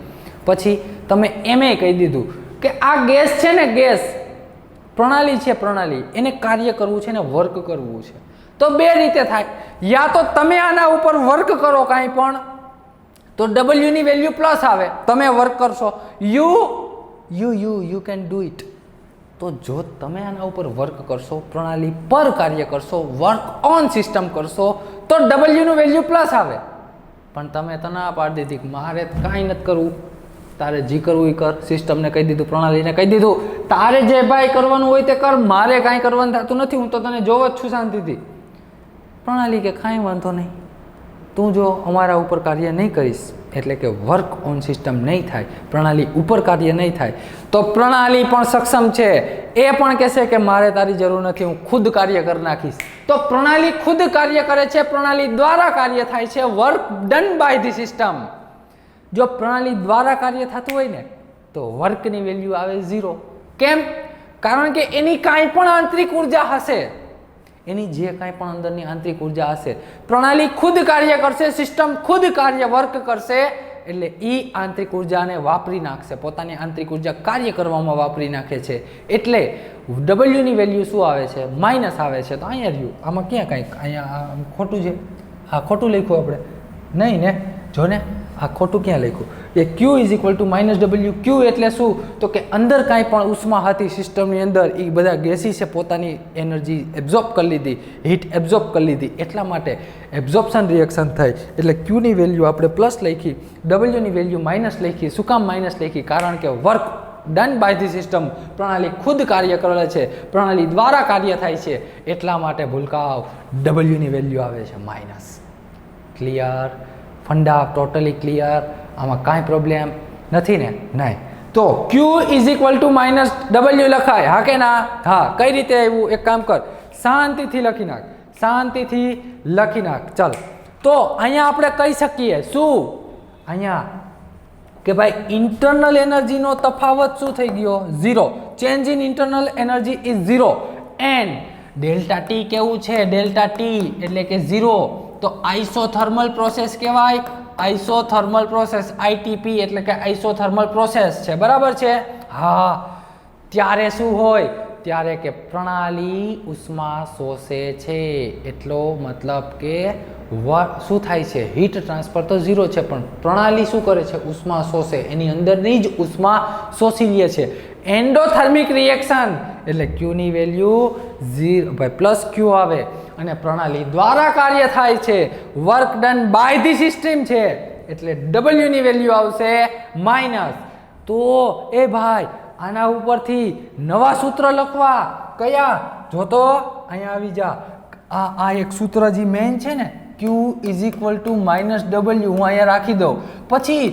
S1: પછી તમે એમે કહી દીધું કે આ ગેસ છે ને, ગેસ પ્રણાલી છે, પ્રણાલી એને કાર્ય કરવું છે ને વર્ક કરવું છે. તો બે રીતે થાય. યા તો તમે આના ઉપર વર્ક કરો કાંઈ પણ, તો W ની વેલ્યુ પ્લસ આવે, તમે વર્ક કરશો. You can do it. તો જો તમે આના ઉપર વર્ક કરશો, પ્રણાલી પર કાર્ય કરશો, વર્ક ઓન સિસ્ટમ કરશો, તો W નું વેલ્યુ પ્લસ આવે. પણ તમે તો ના પાડી દીધી કે મારે કાંઈ નથી કરવું, તારે જે કરવું એ કર. સિસ્ટમને કહી દીધું, પ્રણાલીને કહી દીધું, તારે જે ભાઈ કરવાનું હોય તે કર, મારે કાંઈ કરવાનું થતું નથી, હું તો તને જોવ જ છું શાંતિથી. પ્રણાલી કે કાંઈ વાંધો નહીં, તું જો અમારા ઉપર કાર્ય નહીં કરીશ, એટલે કે વર્ક ઓન સિસ્ટમ નહીં થાય, પ્રણાલી ઉપર કાર્ય નહીં થાય, તો પ્રણાલી પણ સક્ષમ છે. એ પણ કહેશે કે મારે તારી જરૂર નથી, હું ખુદ કાર્ય કરી નાખીશ. તો પ્રણાલી ખુદ કાર્ય કરે છે, પ્રણાલી દ્વારા કાર્ય થાય છે. Work done by the system. જો પ્રણાલી દ્વારા કાર્ય થતું હોય ને, તો વર્કની વેલ્યુ આવે 0. કેમ? કારણ કે એની કાંઈ પણ આંતરિક ઉર્જા હશે, એની જે કાંઈ પણ અંદરની આંતરિક ઉર્જા હશે, પ્રણાલી ખુદ કાર્ય કરશે, સિસ્ટમ ખુદ કાર્ય વર્ક કરશે. એટલે એ આંતરિક ઉર્જાને વાપરી નાખશે, પોતાની આંતરિક ઉર્જા કાર્ય કરવામાં વાપરી નાખે છે. એટલે W ની વેલ્યુ શું આવે છે? માઇનસ આવે છે. તો અહીંયા રહ્યું, આમાં ક્યાં કાંઈક અહીંયા ખોટું છે. હા, ખોટું લખ્યું આપણે નહીં ને? જો ને, આ ખોટું ક્યાં લખ્યું? એ Q is equal to minus W. Q એટલે શું? તો કે અંદર કાંઈ પણ ઉષ્મા હતી સિસ્ટમની અંદર, એ બધા ગેસીસે પોતાની એનર્જી એબ્ઝોર્બ કરી લીધી, હીટ એબ્ઝોર્બ કરી લીધી. એટલા માટે એબ્ઝોર્પ્શન રિએક્શન થાય. એટલે Qની વેલ્યુ આપણે પ્લસ લખી, Wની વેલ્યુ માઇનસ લખી. શું કામ માઇનસ લખી? કારણ કે work done by the system, પ્રણાલી ખુદ કાર્ય કરે છે, પ્રણાલી દ્વારા કાર્ય થાય છે. એટલા માટે ભૂલકાઓ Wની વેલ્યુ આવે છે minus. Clear? Funda totally clear? આમાં કાંઈ પ્રોબ્લેમ નથી ને? નહીં. તો Q is equal to minus W લખાય, હા કે ના? હા. કઈ રીતે આવ્યું? એક કામ કર, શાંતિથી લખી નાખ, શાંતિથી લખી નાખ. ચાલ, તો અહીંયા આપણે કહી શકીએ શું? અહીંયા કે ભાઈ ઇન્ટરનલ એનર્જીનો તફાવત શું થઈ ગયો? 0. Change in internal energy is 0. And delta T કેવું છે? ડેલ્ટા ટી એટલે કે 0. તો આઇસોથર્મલ પ્રોસેસ કહેવાય. આઇસોથર્મલ પ્રોસેસ, ITP એટલે કે આઇસોથર્મલ પ્રોસેસ છે, બરાબર છે? હા. ત્યારે શું હોય? ત્યારે કે પ્રણાલી ઉષ્મા શોષે છે, એટલો મતલબ કે શું થાય છે? હીટ ટ્રાન્સફર તો 0 છે, પણ પ્રણાલી શું કરે છે? ઉષ્મા શોષે, એની અંદરની જ ઉષ્મા શોષી લે છે. એન્ડોથર્મિક રિએક્શન એટલે Qની વેલ્યુ 0 ભાઈ પ્લસ Q આવે, અને પ્રણાલી દ્વારા કાર્ય થાય છે, work done by the system છે, એટલે W ની વેલ્યુ આવશે માઇનસ. તો એ ભાઈ આના ઉપરથી નવા સૂત્ર લખવા કયા? જો તો અહીંયા આવી જા, આ એક સૂત્ર જે મેઇન છે ને, Q is equal to minus W, હું અહીંયા રાખી દઉં. પછી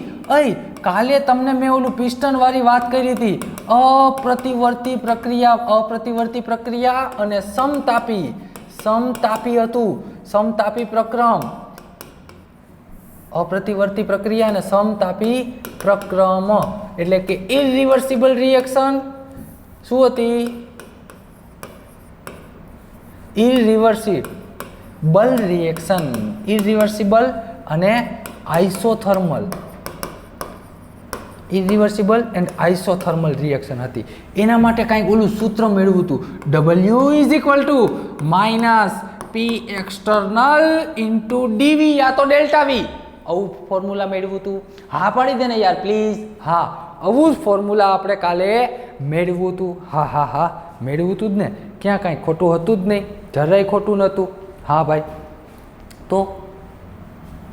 S1: કાલે તમને મેં ઓલું પિસ્ટન વાળી વાત કરી હતી, અપ્રતિવર્તી પ્રક્રિયા અને સમતાપી હતું, સમતાપી પ્રક્રમ, અપ્રતિવર્તી પ્રક્રિયા અને સમતાપી પ્રક્રમ એટલે કે ઇરિવર્સિબલ રિએક્શન. શું હતી? ઇરિવર્સિબલ રિએક્શન, ઇરિવર્સિબલ અને isothermal irreversible and isothermal reaction હતી. એના માટે કાંઈક ઓલું સૂત્ર મેળવ્યું હતું, W is equal to minus P external into DV યા તો ડેલ્ટા વી. આવું ફોર્મ્યુલા મેળવ્યું હતું. હા પાડી દે ને યાર પ્લીઝ. હા, આવું જ ફોર્મ્યુલા આપણે કાલે મેળવ્યું હતું. હા હા હા મેળવ્યું હતું જ ને, ક્યાં કાંઈ ખોટું હતું જ નહીં, જરાય ખોટું નહોતું. હા ભાઈ, તો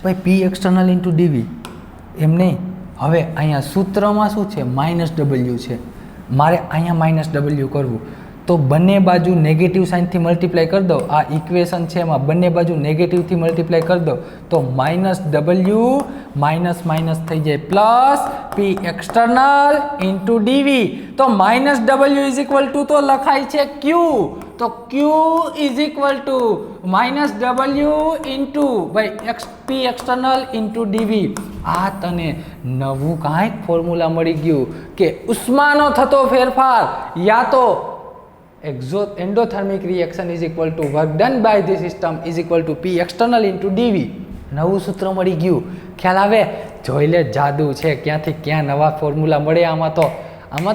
S1: ભાઈ પી એક્સટર્નલ ઇન્ટુ ડીવી એમ નહીં. હવે અહીંયા સૂત્રમાં શું છે, -W છે. મારે અહીંયા -W કરવું તો બંને બાજુ નેગેટિવ સાઇનથી મલ્ટીપ્લાય કરી દો. આ ઇક્વેશન છે એમાં બંને બાજુ નેગેટિવથી મલ્ટીપ્લાય કરી દો તો -W માઇનસ માઇનસ થઈ જાય પ્લસ પી એક્સટર્નલ ઇન્ટુ ડીવી. તો -W ઇઝ ઇક્વલ ટુ તો લખાય છે Q, તો Q is equal two -W into ભાઈ પી એક્સટર્નલ ઇન્ટુ ડીવી. આ તને નવું કાંઈક ફોર્મ્યુલા મળી ગયું કે ઉષ્માનો થતો ફેરફાર યા તો endothermic reaction is equal to work done by the system is equal to P external into dV. નવું સૂત્ર મળી ગયું. ખ્યાલ આવે? જોઈ લે, જાદુ છે. ક્યાંથી ક્યાં નવા ફોર્મ્યુલા મળે. આમાં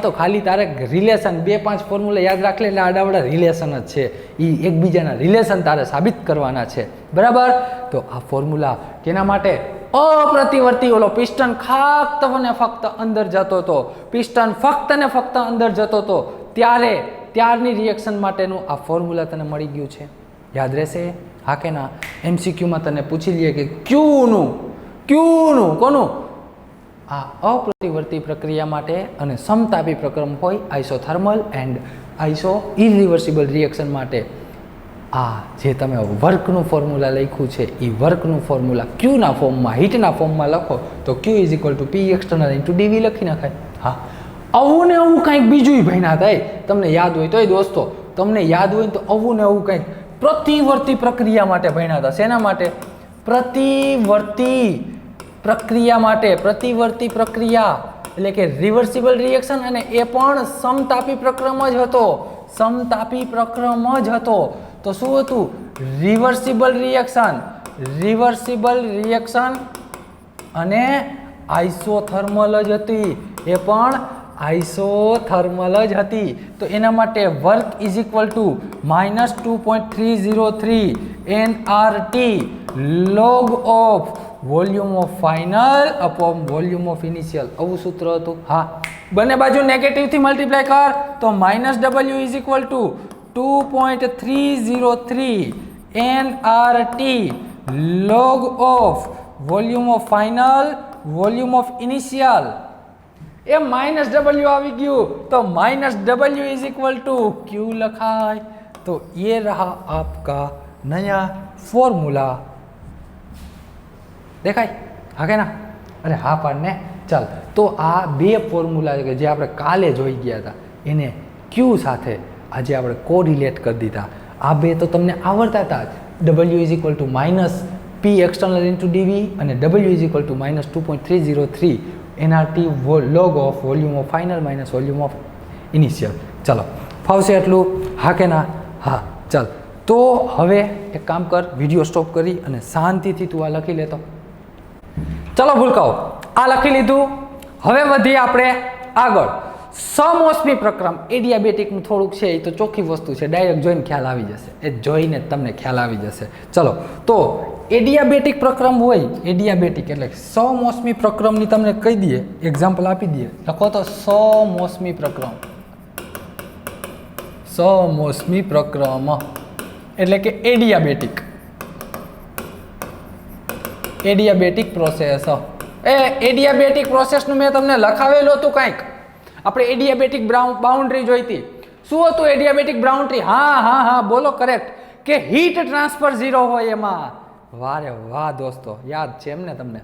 S1: તો ખાલી તારે રિલેશન 2-5 ફોર્મ્યુલા યાદ રાખ લે એટલે આડાવડા રિલેશન જ છે. એ એકબીજાના રિલેશન તારે સાબિત કરવાના છે. બરાબર? તો આ ફોર્મ્યુલા કેના માટે? અપ્રતિવર્તી ઓલો પિસ્ટન ફક્ત ને ફક્ત અંદર જતો હતો, પિસ્ટન ફક્ત ને ફક્ત અંદર જતો હતો ત્યારની રિએક્શન માટેનું આ ફોર્મ્યુલા તને મળી ગયું છે. યાદ રહેશે? હા કે ના? MCQમાં તને પૂછી લઈએ કે ક્યુનું કોનું? આ અપ્રતિવર્તી પ્રક્રિયા માટે અને સમતાપી પ્રક્રમ હોય isothermal and iso irreversible reaction માટે આ જે તમે વર્કનું ફોર્મ્યુલા લખ્યું છે એ વર્કનું ફોર્મ્યુલા ક્યુના ફોર્મમાં, હીટના ફોર્મમાં લખો તો Q is equal two P external into ડીવી લખી નખાય. હા, આવું ને આવું કંઈક બીજું ભણ્યા થાય. તમને યાદ હોય તોય દોસ્તો, તમને યાદ હોય તો આવું ને આવું કંઈક પ્રતિવર્તી પ્રક્રિયા માટે ભણ્યા હતા. શેના માટે? પ્રતિવર્તી પ્રક્રિયા માટે. પ્રતિવર્તી પ્રક્રિયા એટલે કે રિવર્સિબલ રિએક્શન, અને એ પણ સમતાપી પ્રક્રમ જ હતો. સમતાપી પ્રક્રમ જ હતો. તો શું હતું? રિવર્સિબલ રિએક્શન અને આઇસોથર્મલ જ હતી. એ પણ આઇસોથર્મલ જ હતી. તો એના માટે work is equal to -2.303 nRT log of volume of final upon volume of initial. આવું સૂત્ર હતું. હા, બંને બાજુ નેગેટિવથી મલ્ટીપ્લાય કર તો -W is equal to 2.303 nRT log of volume of final volume of initial. એ -W આવી ગયું તો -W is equal to Q लखाए. तो ये रहा आपका नया फॉर्मूला. देखाय? हाँ के ना? अरे हाँ पाड़ने. चल, तो आ बे फॉर्मूला जे આપણે કાલે જોઈ ગયા હતા એને Q સાથે આજે આપણે કોરિલેટ કરી દીધા. આ બે તો તમને આવડતા હતા જ. W is equal to minus P external into ડીવી અને W is equal to -2.303 nRT log of volume of final minus volume of initial. ચલો, ફાવશે એટલું? હા કે ના? હા. ચાલ, તો હવે એક કામ કર, વિડીયો સ્ટોપ કરી અને શાંતિથી તું આ લખી લેતો. ચલો ભૂલકાઓ, આ લખી લીધું. હવે વધીએ આપણે આગળ. સમોષ્મી પ્રક્રમ એડિયાબેટિકનું થોડુંક છે, એ તો ચોખ્ખી વસ્તુ છે, ડાયરેક્ટ જોઈને ખ્યાલ આવી જશે. એ જોઈને તમને ખ્યાલ આવી જશે. ચલો, તો એડિયાબેટિક પ્રક્રમ હોય, એડિયાબેટિક એટલે સમોષ્મી પ્રક્રમની તમને કહી દઈએ, એક્ઝામ્પલ આપી દઈએ. લખો તો સમોષ્મી પ્રક્રમ. સમોષ્મી પ્રક્રમ એટલે કે એડિયાબેટિક પ્રોસેસ. એડિયાબેટિક પ્રોસેસનું મેં તમને લખાવેલું હતું કાંઈક. આપણે એડિયાબેટિક બાઉન્ડ્રી જોઈતી. શું હતું એડિયાબેટિક બાઉન્ડ્રી? હા, બોલો કરેક્ટ. કે હીટ ટ્રાન્સફર 0 હોય એમાં. વારે વાહ દોસ્તો, યાદ છે એમને તમને?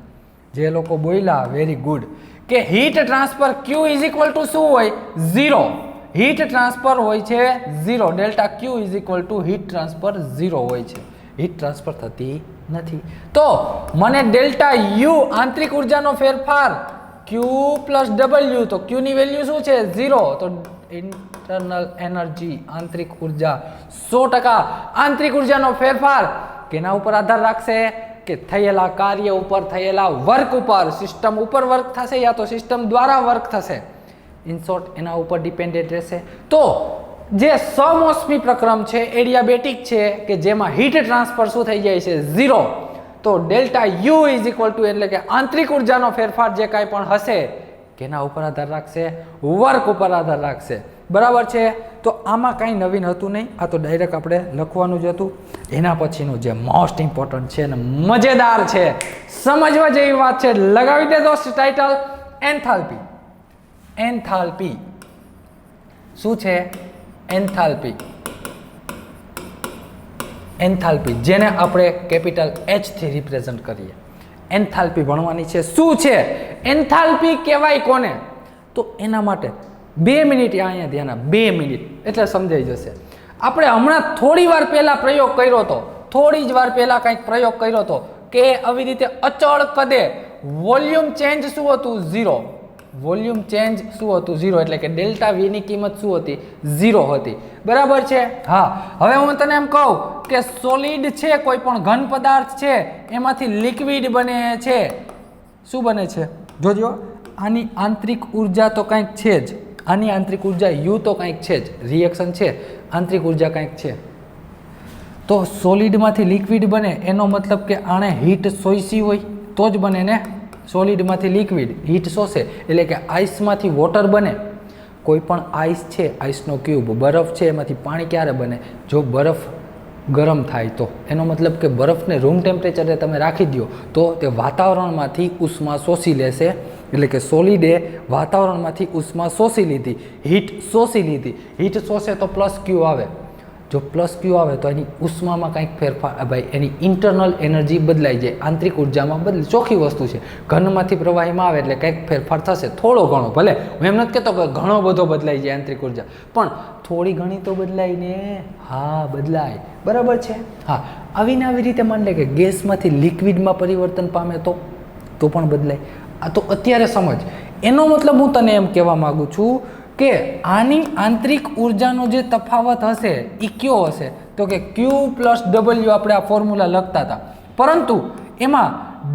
S1: જે લોકો બોલ્યા વેરી ગુડ. કે heat transfer Q is equal to શું હોય? 0. હીટ ટ્રાન્સફર હોય છે 0. Delta Q is equal two heat transfer 0 હોય છે. હીટ ટ્રાન્સફર થતી નથી. તો મને ડેલ્ટા U આંતરિક ઉર્જાનો ફેરફાર Q પ્લસ W, તો Q ની વેલ્યુ શું છે? 0. તો ઇન્ટરનલ એનર્જી આંતરિક ઉર્જા 100%. આંતરિક ઉર્જાનો ફેરફાર કેના ઉપર આધાર રાખશે? કે થયેલા કાર્ય ઉપર, થયેલા વર્ક ઉપર, સિસ્ટમ ઉપર વર્ક થશે યા તો સિસ્ટમ દ્વારા વર્ક થશે. ઇન શોર્ટ એના ઉપર ડિપેન્ડેન્ટ રહેશે. તો જે સમોષ્મી પ્રક્રમ છે, એડિયાબેટિક છે, કે જેમાં હીટ ટ્રાન્સફર શું થઈ જાય છે? 0. તો delta U is equal two એટલે કે આંતરિક ઉર્જાનો ફેરફાર જે કાંઈ પણ હશે કેના ઉપર આધાર રાખશે? વર્ક ઉપર આધાર રાખશે. બરાબર છે. તો આમાં કાંઈ નવીન હતું નહીં, આ તો ડાયરેક્ટ આપણે લખવાનું જ હતું. એના પછીનું જે મોસ્ટ ઇમ્પોર્ટન્ટ છે અને મજેદાર છે, સમજવા જેવી વાત છે, લગાવી દે દોસ્ત ટાઇટલ, એન્થાલ્પી. એન્થાલ્પી શું છે? એન્થાલ્પી. એન્થાલ્પી જેને આપણે કેપિટલ H થી રિપ્રેઝન્ટ કરીએ. એન્થાલ્પી ભણવાની છે. શું છે એન્થાલ્પી? કહેવાય કોને? તો એના માટે 2 મિનિટ અહીંયા ધ્યાન આપ, 2 મિનિટ એટલે સમજાઈ જશે. આપણે હમણાં થોડી વાર પહેલા પ્રયોગ કર્યો હતો, થોડી જ વાર પહેલા કંઈક પ્રયોગ કર્યો હતો કે આવી રીતે અચળ કદે વોલ્યુમ ચેન્જ શું હતું? 0. વોલ્યુમ ચેન્જ શું હતું? 0. એટલે કે ડેલ્ટા વી ની કિંમત શું હતી? 0 હતી. બરાબર છે. હા, હવે હું તને એમ કહું કે સોલિડ છે, કોઈ પણ ઘન પદાર્થ છે, એમાંથી લિક્વિડ બને છે. શું બને છે? જોજો, આની આંતરિક ઉર્જા તો કંઈક છે જ, આની આંતરિક ઉર્જા યુ તો કંઈક છે જ, રિએક્શન છે, આંતરિક ઉર્જા કંઈક છે. તો સોલિડમાંથી લિક્વિડ બને એનો મતલબ કે આણે હીટ શોષી હોય તો જ બને ને. સોલિડમાંથી લિક્વિડ હીટ શોષે એટલે કે આઈસમાંથી વોટર બને. કોઈ પણ આઈસ છે, આઈસનો ક્યુબ, બરફ છે, એમાંથી પાણી ક્યારે બને? જો બરફ ગરમ થાય તો. એનો મતલબ કે બરફને રૂમ ટેમ્પરેચરે તમે રાખી દો તો તે વાતાવરણમાંથી ઉષ્મા શોષી લેશે. એટલે કે સોલિડે વાતાવરણમાંથી ઉષ્મા શોષી લીધી, હીટ શોષી લીધી. હીટ શોષે તો પ્લસ ક્યુ આવે. જો પ્લસ ક્યુ આવે તો એની ઉષ્મામાં કંઈક ફેરફાર, ભાઈ એની ઇન્ટરનલ એનર્જી બદલાઈ જાય, આંતરિક ઉર્જામાં બદલે. ચોખ્ખી વસ્તુ છે. ઘનમાંથી પ્રવાહીમાં આવે એટલે કંઈક ફેરફાર થશે, થોડો ઘણો. ભલે હું એમ નથી કહેતો કે ઘણો બધો બદલાઈ જાય આંતરિક ઉર્જા, પણ થોડી ઘણી તો બદલાય ને. હા, બદલાય. બરાબર છે. હા, આવીને આવી રીતે માની લે કે ગેસમાંથી લિક્વિડમાં પરિવર્તન પામે તો પણ બદલાય. આ તો અત્યારે સમજ. એનો મતલબ હું તને એમ કહેવા માગું છું કે આની આંતરિક ઉર્જાનો જે તફાવત હશે એ કયો હશે? તો કે Q + W આપણે આ ફોર્મ્યુલા લખતા હતા, પરંતુ એમાં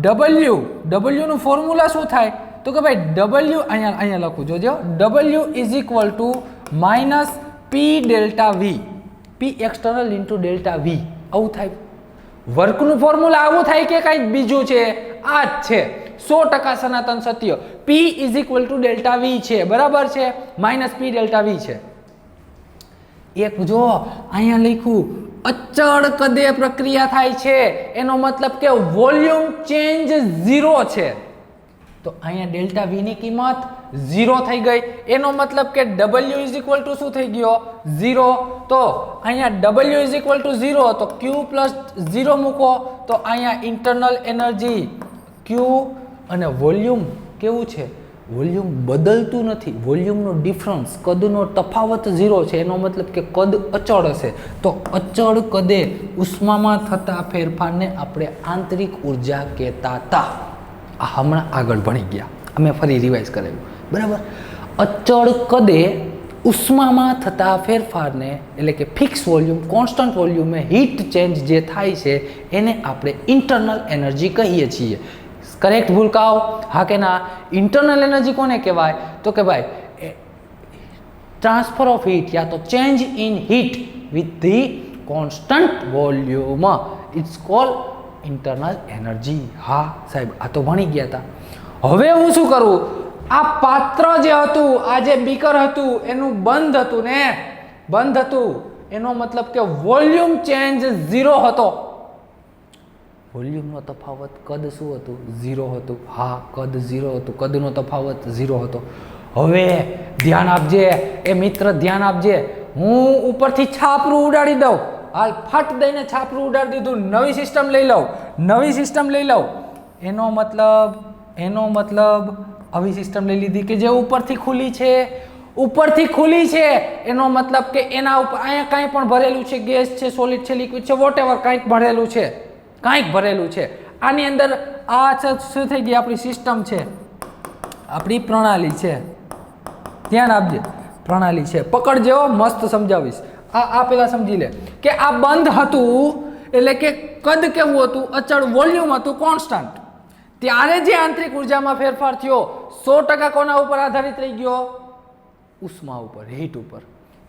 S1: W નું ફોર્મ્યુલા શું થાય? તો કે ભાઈ W અહીંયા લખું, જોજો, W = -P delta V, P external × delta V. આવું થાય. વર્કનું ફોર્મ્યુલા આવું થાય કે કાંઈક બીજું છે? આ જ છે. 100% સનાતન સત્ય. P = ડેલ્ટા V છે. બરાબર છે. -P ડેલ્ટા V છે. એક જો અહીંયા લખ્યું અચળ કદે પ્રક્રિયા થાય છે, એનો મતલબ કે વોલ્યુમ ચેન્જ 0 છે. તો અહીંયા ડેલ્ટા V ની કિંમત 0 થઈ ગઈ. એનો મતલબ કે W = શું થઈ ગયો? 0. તો અહીંયા W = 0, તો Q + 0 મૂકો તો અહીંયા ઇન્ટરનલ એનર્જી Q અને વોલ્યુમ કેવું છે? વોલ્યુમ બદલતું નથી. વોલ્યુમનો ડિફરન્સ, કદનો તફાવત 0 છે. એનો મતલબ કે કદ અચળ હશે. તો અચળ કદે ઉષ્મામાં થતા ફેરફારને આપણે આંતરિક ઉર્જા કહેતા હતા. આ હમણાં આગળ ભણી ગયા, અમે ફરી રિવાઇઝ કરેલું. બરાબર. અચળ કદે ઉષ્મામાં થતા ફેરફારને એટલે કે ફિક્સ વોલ્યુમ, કોન્સ્ટન્ટ વોલ્યુમે હીટ ચેન્જ જે થાય છે એને આપણે ઇન્ટરનલ એનર્જી કહીએ છીએ. કરેક્ટ ભૂલકાઓ? હા કે ના? ઇન્ટરનલ એનર્જી કોને કહેવાય? તો કે ભાઈ ટ્રાન્સફર ઓફ હીટ યા તો change in heat with the constant volume, it's called internal energy. હા સાહેબ, આ તો ભણી ગયા હતા. હવે હું શું કરું? આ પાત્ર જે હતું, આ જે બીકર હતું, એનું બંધ હતું ને, બંધ હતું. એનો મતલબ કે વોલ્યુમ ચેન્જ 0 હતો. વોલ્યુમનો તફાવત, કદ શું હતું? 0 હતું. હા, કદ 0 હતું. કદનો તફાવત 0 હતો. હવે ધ્યાન આપજે એ મિત્ર, ધ્યાન આપજે. હું ઉપરથી છાપરું ઉડાડી દઉં. હાલ ફટ દઈને છાપરું ઉડાડી દીધું. નવી સિસ્ટમ લઈ લઉં, નવી સિસ્ટમ લઈ લઉં. એનો મતલબ આવી સિસ્ટમ લઈ લીધી કે જે ઉપરથી ખુલ્લી છે, ઉપરથી ખુલ્લી છે. એનો મતલબ કે એના ઉપર અહીંયા કાંઈ પણ ભરેલું છે, ગેસ છે, સોલિડ છે, લિક્વિડ છે, વોટેવર કાંઈક ભરેલું છે, કાંઈક ભરેલું છે. આની અંદર આ શું થઈ ગઈ? આપણી સિસ્ટમ છે, આપણી પ્રણાલી છે. ધ્યાન આપજે, પ્રણાલી છે. પકડજો, મસ્ત સમજાવીશ. આ પેલા સમજી લે કે આ બંધ હતું એટલે કે કદ કેવું હતું? અચળ. વોલ્યુમ હતું કોન્સ્ટન્ટ. ત્યારે જે આંતરિક ઉર્જામાં ફેરફાર થયો 100% કોના ઉપર આધારિત રહી ગયો? ઉષ્મા ઉપર, હીટ ઉપર.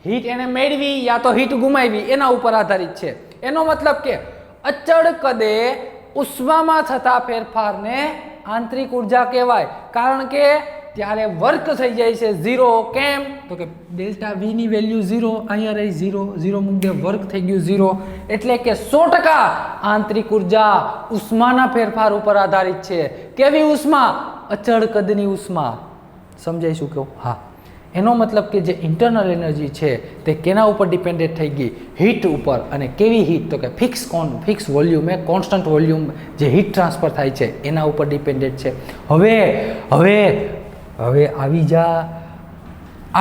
S1: હીટ એને મેળવી યા તો હીટ ગુમાવી એના ઉપર આધારિત છે. એનો મતલબ કે અચળ કદે ઉષ્મામાં થતા ફેરફારને આંતરિક ઉર્જા કહેવાય. કારણ કે ત્યારે વર્ક થઈ જાય છે 0. કેમ? તો કે ડેલ્ટા વી ની વેલ્યુ 0, અહીંયા રહી 0, 0 મૂકી વર્ક થઈ ગયું 0. એટલે કે 100% આંતરિક ઉર્જા ઉષ્માના ફેરફાર ઉપર આધારિત છે. કેવી ઉષ્મા? અચળ કદની ઉષ્મા. સમજાય શું કહું? હા. એનો મતલબ કે જે ઇન્ટરનલ એનર્જી છે તે કેના ઉપર ડિપેન્ડેન્ટ થઈ ગઈ? હીટ ઉપર. અને કેવી હીટ? તો કે ફિક્સ વોલ્યુમ એ કોન્સ્ટન્ટ વોલ્યુમ જે હીટ ટ્રાન્સફર થાય છે એના ઉપર ડિપેન્ડેન્ટ છે. હવે આવી જા,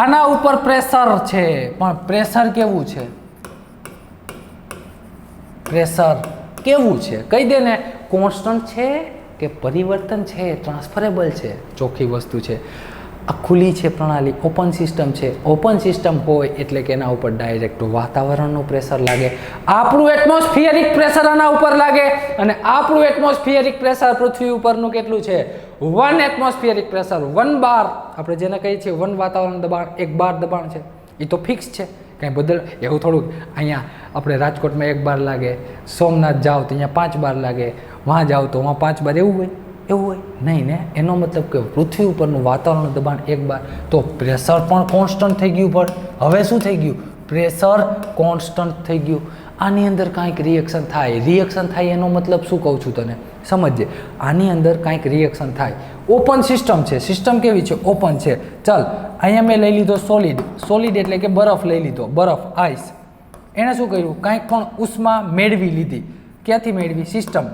S1: આના ઉપર પ્રેશર છે, પણ પ્રેશર કેવું છે? પ્રેશર કેવું છે? કહી દે ને. કોન્સ્ટન્ટ છે કે પરિવર્તન છે, ટ્રાન્સફરેબલ છે? ચોખ્ખી વસ્તુ છે. આ ખુલ્લી છે પ્રણાલી, ઓપન સિસ્ટમ છે. ઓપન સિસ્ટમ હોય એટલે કે એના ઉપર ડાયરેક્ટ વાતાવરણનું પ્રેશર લાગે. આપણું એટમોસ્ફિયરિક પ્રેશર આના ઉપર લાગે. અને આપણું એટમોસ્ફિયરિક પ્રેશર પૃથ્વી ઉપરનું કેટલું છે? 1 એટમોસ્ફિયરિક પ્રેશર, 1 બાર. આપણે જેને કહીએ છીએ 1 વાતાવરણ દબાણ, 1 બાર દબાણ છે. એ તો ફિક્સ છે, કંઈ બદલ એવું થોડુંક. અહીંયા આપણે રાજકોટમાં 1 બાર લાગે, સોમનાથ જાઓ તો અહીંયા 5 બાર લાગે, વहाँ જાઓ તો વहाँ 5 બાર, એવું હોય? એવું હોય નહીં ને. એનો મતલબ કે પૃથ્વી ઉપરનું વાતાવરણ દબાણ 1 બાર, તો પ્રેશર પણ કોન્સ્ટન્ટ થઈ ગયું. પણ હવે શું થઈ ગયું? પ્રેશર કોન્સ્ટન્ટ થઈ ગયું. આની અંદર કાંઈક રિએક્શન થાય. એનો મતલબ શું કહું છું તને? સમજજે. આની અંદર કાંઈક રિએક્શન થાય. ઓપન સિસ્ટમ છે. સિસ્ટમ કેવી છે? ઓપન છે. ચાલ, અહીંયા મેં લઈ લીધો સોલિડ એટલે કે બરફ લઈ લીધો, બરફ, આઈસ. એણે શું કર્યું? કાંઈક પણ ઉષ્મા મેળવી લીધી. ક્યાંથી મેળવી? સિસ્ટમ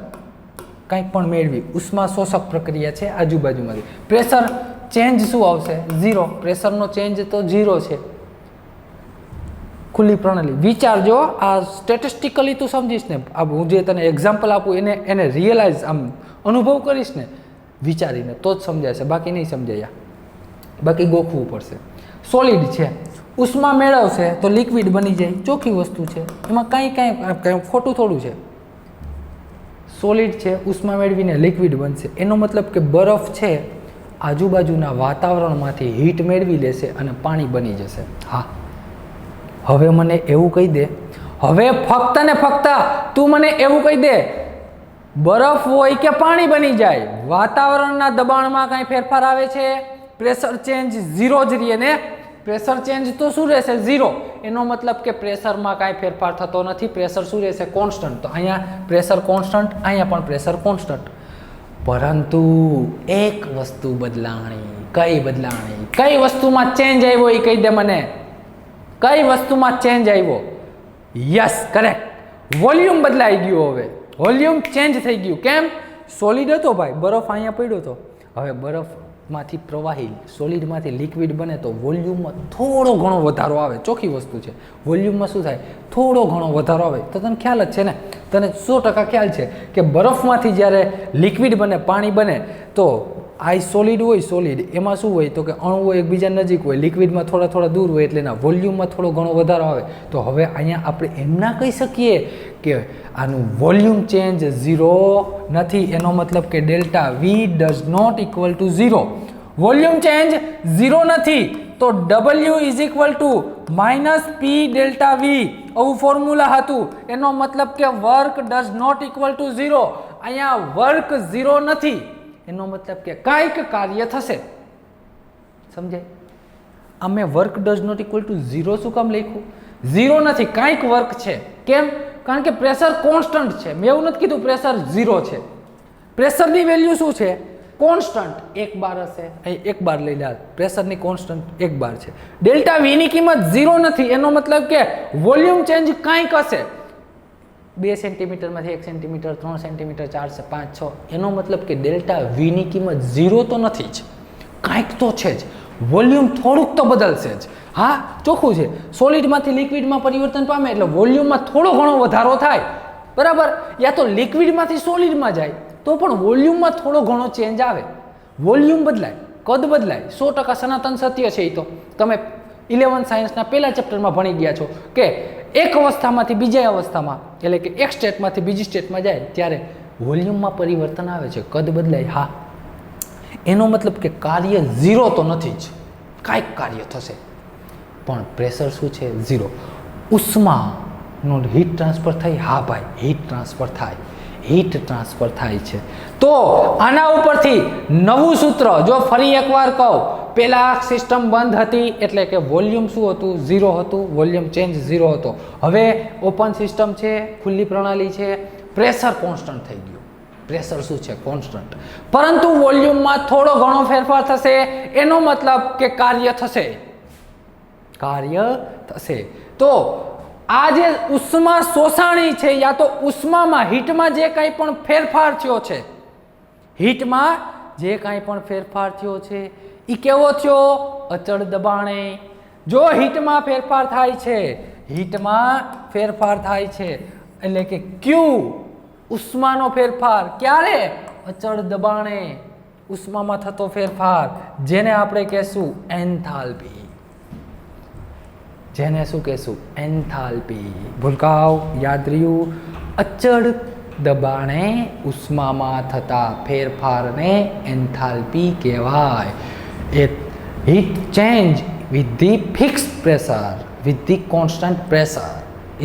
S1: કંઈક પણ મેળવી. ઉષ્મા શોષક પ્રક્રિયા છે આજુબાજુમાંથી. પ્રેશર ચેન્જ શું આવશે? 0. પ્રેશરનો ચેન્જ તો 0 છે. ખુલ્લી પ્રણાલી. વિચારજો, આ સ્ટેટિસ્ટિકલી તું સમજીશ ને. હું જે તને એક્ઝામ્પલ આપું એને રિયલાઇઝ આમ અનુભવ કરીશ ને વિચારીને તો જ સમજાશે, બાકી નહીં સમજાય. બાકી ગોખવું પડશે. સોલિડ છે, ઉષ્મા મેળવશે તો લિક્વિડ બની જાય. ચોખ્ખી વસ્તુ છે, એમાં કાંઈ ખોટું થોડું છે. સોલિડ છે, ઉષ્મા મેળવીને લિક્વિડ બનશે. એનો મતલબ કે બરફ છે આજુબાજુના વાતાવરણમાંથી હીટ મેળવી લેશે અને પાણી બની જશે. હા, હવે મને એવું કહી દે, હવે ફક્ત ને ફક્ત તું મને એવું કહી દે, બરફ હોય કે પાણી બની જાય, વાતાવરણના દબાણમાં કાંઈ ફેરફાર આવે છે? પ્રેશર ચેન્જ 0 જ રહે ને. પ્રેશર ચેન્જ તો શું રહેશે? 0. એનો મતલબ કે પ્રેશરમાં કાંઈ ફેરફાર થતો નથી. પ્રેશર શું રહેશે? કોન્સ્ટન્ટ. તો અહીંયા પ્રેશર કોન્સ્ટન્ટ, અહીંયા પણ પ્રેશર કોન્સ્ટન્ટ. પરંતુ એક વસ્તુ બદલાણી. કઈ બદલાણી? કઈ વસ્તુમાં ચેન્જ આવ્યો એ કહી દે મને. કઈ વસ્તુમાં ચેન્જ આવ્યો? Yes, correct. વોલ્યુમ બદલાઈ ગયું. હવે વોલ્યુમ ચેન્જ થઈ ગયું. કેમ? સોલિડ હતો ભાઈ, બરફ અહીંયા પડ્યો હતો. હવે બરફમાંથી પ્રવાહી સોલિડમાંથી લિક્વિડ બને તો વોલ્યુમમાં થોડો ઘણો વધારો આવે. ચોખ્ખી વસ્તુ છે. વોલ્યુમમાં શું થાય? થોડો ઘણો વધારો આવે. તો તને ખ્યાલ જ છે ને, તને 100% ખ્યાલ છે કે બરફમાંથી જ્યારે લિક્વિડ બને, પાણી બને, તો આ સોલિડ હોય, સોલિડ એમાં શું હોય? તો કે અણુઓ એકબીજા નજીક હોય, લિક્વિડમાં થોડા થોડા દૂર હોય, એટલે એના વોલ્યુમમાં થોડો ઘણો વધારો આવે. તો હવે અહીંયા આપણે એમ ના કહી શકીએ કે આનું વોલ્યુમ ચેન્જ 0 નથી. એનો મતલબ કે delta V does not equal to 0. Volume change 0 નથી, તો W is equal to -P delta V. આવું ફોર્મ્યુલા હતું. એનો મતલબ કે work does not equal to 0. અહીંયા વર્ક 0 નથી. એનો મતલબ કે કાંઈક કાર્ય થશે. સમજાય? અમે work does not equal to 0 શું કામ લખ્યું? 0 નથી, કાંઈક વર્ક છે. કેમ? કારણ કે પ્રેશર કોન્સ્ટન્ટ છે. મેં એવું નથી કીધું પ્રેશર 0 છે. પ્રેશરની વેલ્યુ શું છે? કોન્સ્ટન્ટ 1 બાર હશે. અહીં 1 બાર લઈ લે. પ્રેશરની કોન્સ્ટન્ટ 1 બાર છે. ડેલ્ટા વી ની કિંમત 0 નથી. એનો મતલબ કે વોલ્યુમ ચેન્જ કાંઈક હશે. 2 સેન્ટીમીટરમાંથી 1 સેન્ટીમીટર, 3 સેન્ટીમીટર, 4 5 6. એનો મતલબ કે ડેલ્ટા વી ની કિંમત 0 તો નથી જ, કાંઈક તો છે જ. વોલ્યુમ થોડુંક તો બદલશે જ. હા, ચોખ્ખું છે. સોલિડમાંથી લિક્વિડમાં પરિવર્તન પામે એટલે વોલ્યુમમાં થોડો ઘણો વધારો થાય. બરાબર? યા તો લિક્વિડમાંથી સોલિડમાં જાય તો પણ વોલ્યુમમાં થોડો ઘણો ચેન્જ આવે. વોલ્યુમ બદલાય, કદ બદલાય. 100% સનાતન સત્ય છે. એ તો તમે 11 સાયન્સના પહેલા ચેપ્ટરમાં ભણી ગયા છો કે એક અવસ્થામાંથી બીજા અવસ્થામાં એટલે કે એક સ્ટેટમાંથી બીજી સ્ટેટમાં જાય ત્યારે વોલ્યુમમાં પરિવર્તન આવે છે, કદ બદલાય. હા, એનો મતલબ કે કાર્ય ઝીરો તો નથી જ, કાંઈક કાર્ય થશે, પણ પ્રેશર શું છે? ઝીરો. ઉષ્માનો હીટ ટ્રાન્સફર થાય? હા ભાઈ, હીટ ટ્રાન્સફર થાય, હીટ ટ્રાન્સફર થાય છે. તો આના ઉપરથી નવું સૂત્ર જો ફરી એકવાર કહું, પહેલા સિસ્ટમ બંધ હતી એટલે કે વોલ્યુમ શું હતું? ઝીરો હતું, વોલ્યુમ ચેન્જ ઝીરો હતો. હવે ઓપન સિસ્ટમ છે, ખુલ્લી પ્રણાલી છે, પ્રેશર કોન્સ્ટન્ટ થઈ ગયું. પ્રેશર શું છે? કોન્સ્ટન્ટ. પરંતુ વોલ્યુમમાં થોડો ઘણો ફેરફાર થશે, એનો મતલબ કે કાર્ય થશે, કાર્ય થશે. તો આ જે ઉષ્મા શોષાણી છે યા તો ઉષ્મામાં હીટમાં જે કાંઈ પણ ફેરફાર થયો છે, હીટમાં જે કાંઈ પણ ફેરફાર થયો છે એ કેવો થયો? અચળ દબાણે. જો હીટમાં ફેરફાર થાય છે, હીટમાં ફેરફાર થાય છે એટલે કે ક્યુ ઉષ્માનો ફેરફાર ક્યારે? અચળ દબાણે ઉષ્મામાં થતો ફેરફાર, જેને આપણે કહેશું એન્થાલ્પી. જેને શું કહેશું? એન્થાલ્પી. ભૂલકાઓ યાદ રહ્યું? અચળ દબાણે ઉષ્મામાં થતા ફેરફારને એન્થાલ્પી કહેવાય. એ heat change with the fixed pressure with the constant pressure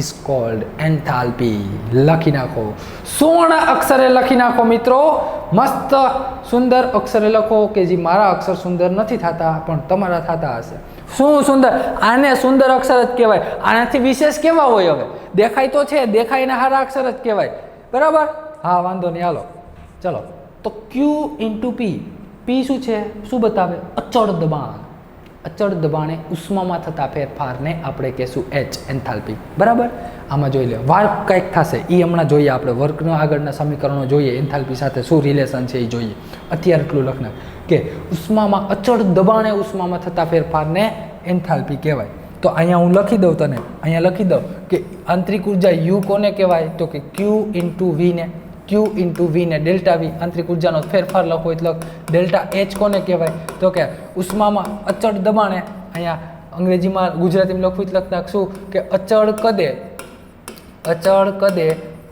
S1: is called enthalpy. લખી નાખો, સુવર્ણ અક્ષરે લખી નાખો મિત્રો, મસ્ત સુંદર અક્ષરે લખો કે જે મારા અક્ષર સુંદર નથી થતા પણ તમારા થતા હશે. શું સુંદર? આને સુંદર અક્ષર જ કહેવાય. આનાથી વિશેષ કેવા હોય? હવે દેખાય તો છે, દેખાયના હારા અક્ષર જ કહેવાય. બરાબર? હા, વાંધો નહીં, હાલો ચલો. તો ક્યુ ઇન્ટુ પી. પી શું છે? શું બતાવે? અચળ દબાણ. અચળ દબાણે ઉષ્મામાં થતા ફેરફારને આપણે કહેશું એચ, એન્થાલ્પી. બરાબર? આમાં જોઈ લે, વર્ક કંઈક થશે એ હમણાં જોઈએ, આપણે વર્કનો આગળના સમીકરણો જોઈએ, એન્થાલ્પી સાથે શું રિલેશન છે એ જોઈએ. અત્યારે એટલું લખનાર કે ઉષ્મામાં અચળ દબાણે ઉષ્મામાં થતા ફેરફારને એન્થાલ્પી કહેવાય. તો અહીંયા હું લખી દઉં, તને અહીંયા લખી દઉં કે આંતરિક ઉર્જા યુ કોને કહેવાય? તો કે ક્યુ ઇન્ટુ વીને, ક્યુ ઇન્ટુ વીને ડેલ્ટા વી, આંતરિક ઉર્જાનો ફેરફાર લખો એટલે ડેલ્ટા એચ કોને કહેવાય? તો કે ઉષ્મામાં અચળ દબાણે, અહીંયા અંગ્રેજીમાં ગુજરાતીમાં લખવું એટલે લખી નાખશું કે અચળ કદે, અચળ કદે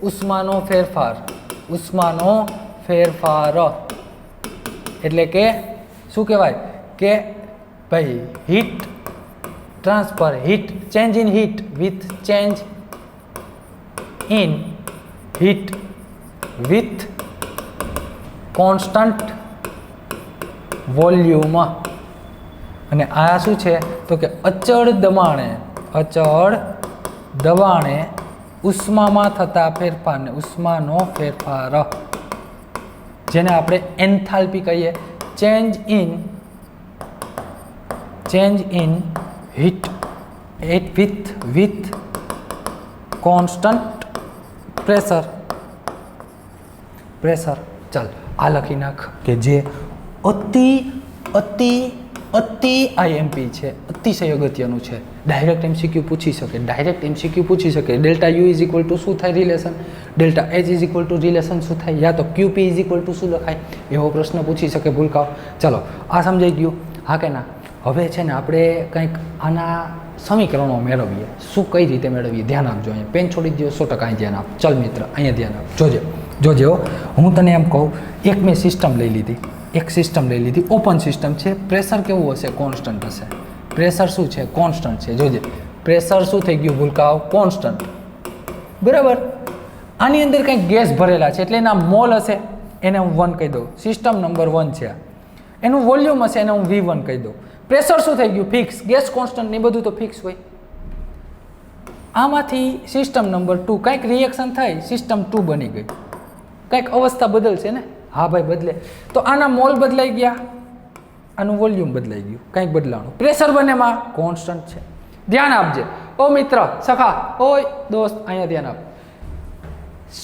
S1: ઉષ્માનો ફેરફાર, ઉષ્માનો ફેરફાર એટલે કે શું કહેવાય? કે ભાઈ heat transfer, heat change in heat with change in heat with constant volume. અને આ શું છે? તો કે અચળ દબાણે, અચળ દબાણે ઉષ્મામાં થતા ફેરફારને, ઉષ્માનો ફેરફાર જેને આપણે એન્થાલ્પી કહીએ. Change in heat with constant pressure. Pressure. ચાલ આ લખી નાખ કે જે અતિ અતિ અતિ આઈએમપી છે, અતિશય અગત્યનું છે. ડાયરેક્ટ એમસીક્યુ પૂછી શકે, ડાયરેક્ટ એમસીક્યુ પૂછી શકે. Delta U is equal to શું થાય relation? Delta H is equal two relation શું થાય? યા તો ક્યુપી ઇઝ ઇક્વલ ટુ શું લખાય? એવો પ્રશ્ન પૂછી શકે ભૂલકાઓ. ચલો આ સમજાઈ ગયું? હા કે ના? હવે છે ને આપણે કંઈક આના સમીકરણો મેળવીએ. શું કઈ રીતે મેળવીએ? ધ્યાન આપજો. અહીંયા પેન છોડી દો, 100% અહીં ધ્યાન આપ. ચલ મિત્ર, અહીંયા ધ્યાન આપ, જોજે જોજે. હું તને એમ કહું, એક મેં સિસ્ટમ લઈ લીધી, એક સિસ્ટમ લઈ લીધી, ઓપન સિસ્ટમ છે. પ્રેશર કેવું હશે? કોન્સ્ટન્ટ હશે. પ્રેશર શું છે? કોન્સ્ટન્ટ છે. જોજે પ્રેશર શું થઈ ગયું ભૂલકાઓ? કોન્સ્ટન્ટ. બરાબર? આની અંદર કંઈક ગેસ ભરેલા છે એટલે એના મોલ હશે, એને હું 1 કહી દઉં. સિસ્ટમ નંબર 1 છે. એનું વોલ્યુમ હશે, એને હું V1 કહી દઉં. પ્રેશર શું થઈ ગયું? ફિક્સ. ગેસ કોન્સ્ટન્ટ ને બધું તો ફિક્સ હોય. આમાંથી સિસ્ટમ નંબર 2 કંઈક રિએક્શન થઈ, સિસ્ટમ 2 બની ગઈ. કંઈક અવસ્થા બદલશે ને? હા ભાઈ બદલે. તો આના મોલ બદલાઈ ગયા, આનું વોલ્યુમ બદલાઈ ગયું, કંઈક બદલાવાનું. પ્રેશર બંનેમાં કોન્સ્ટન્ટ છે. ધ્યાન આપજે ઓ મિત્ર, સખા, ઓય દોસ્ત, અહીંયા ધ્યાન આપ.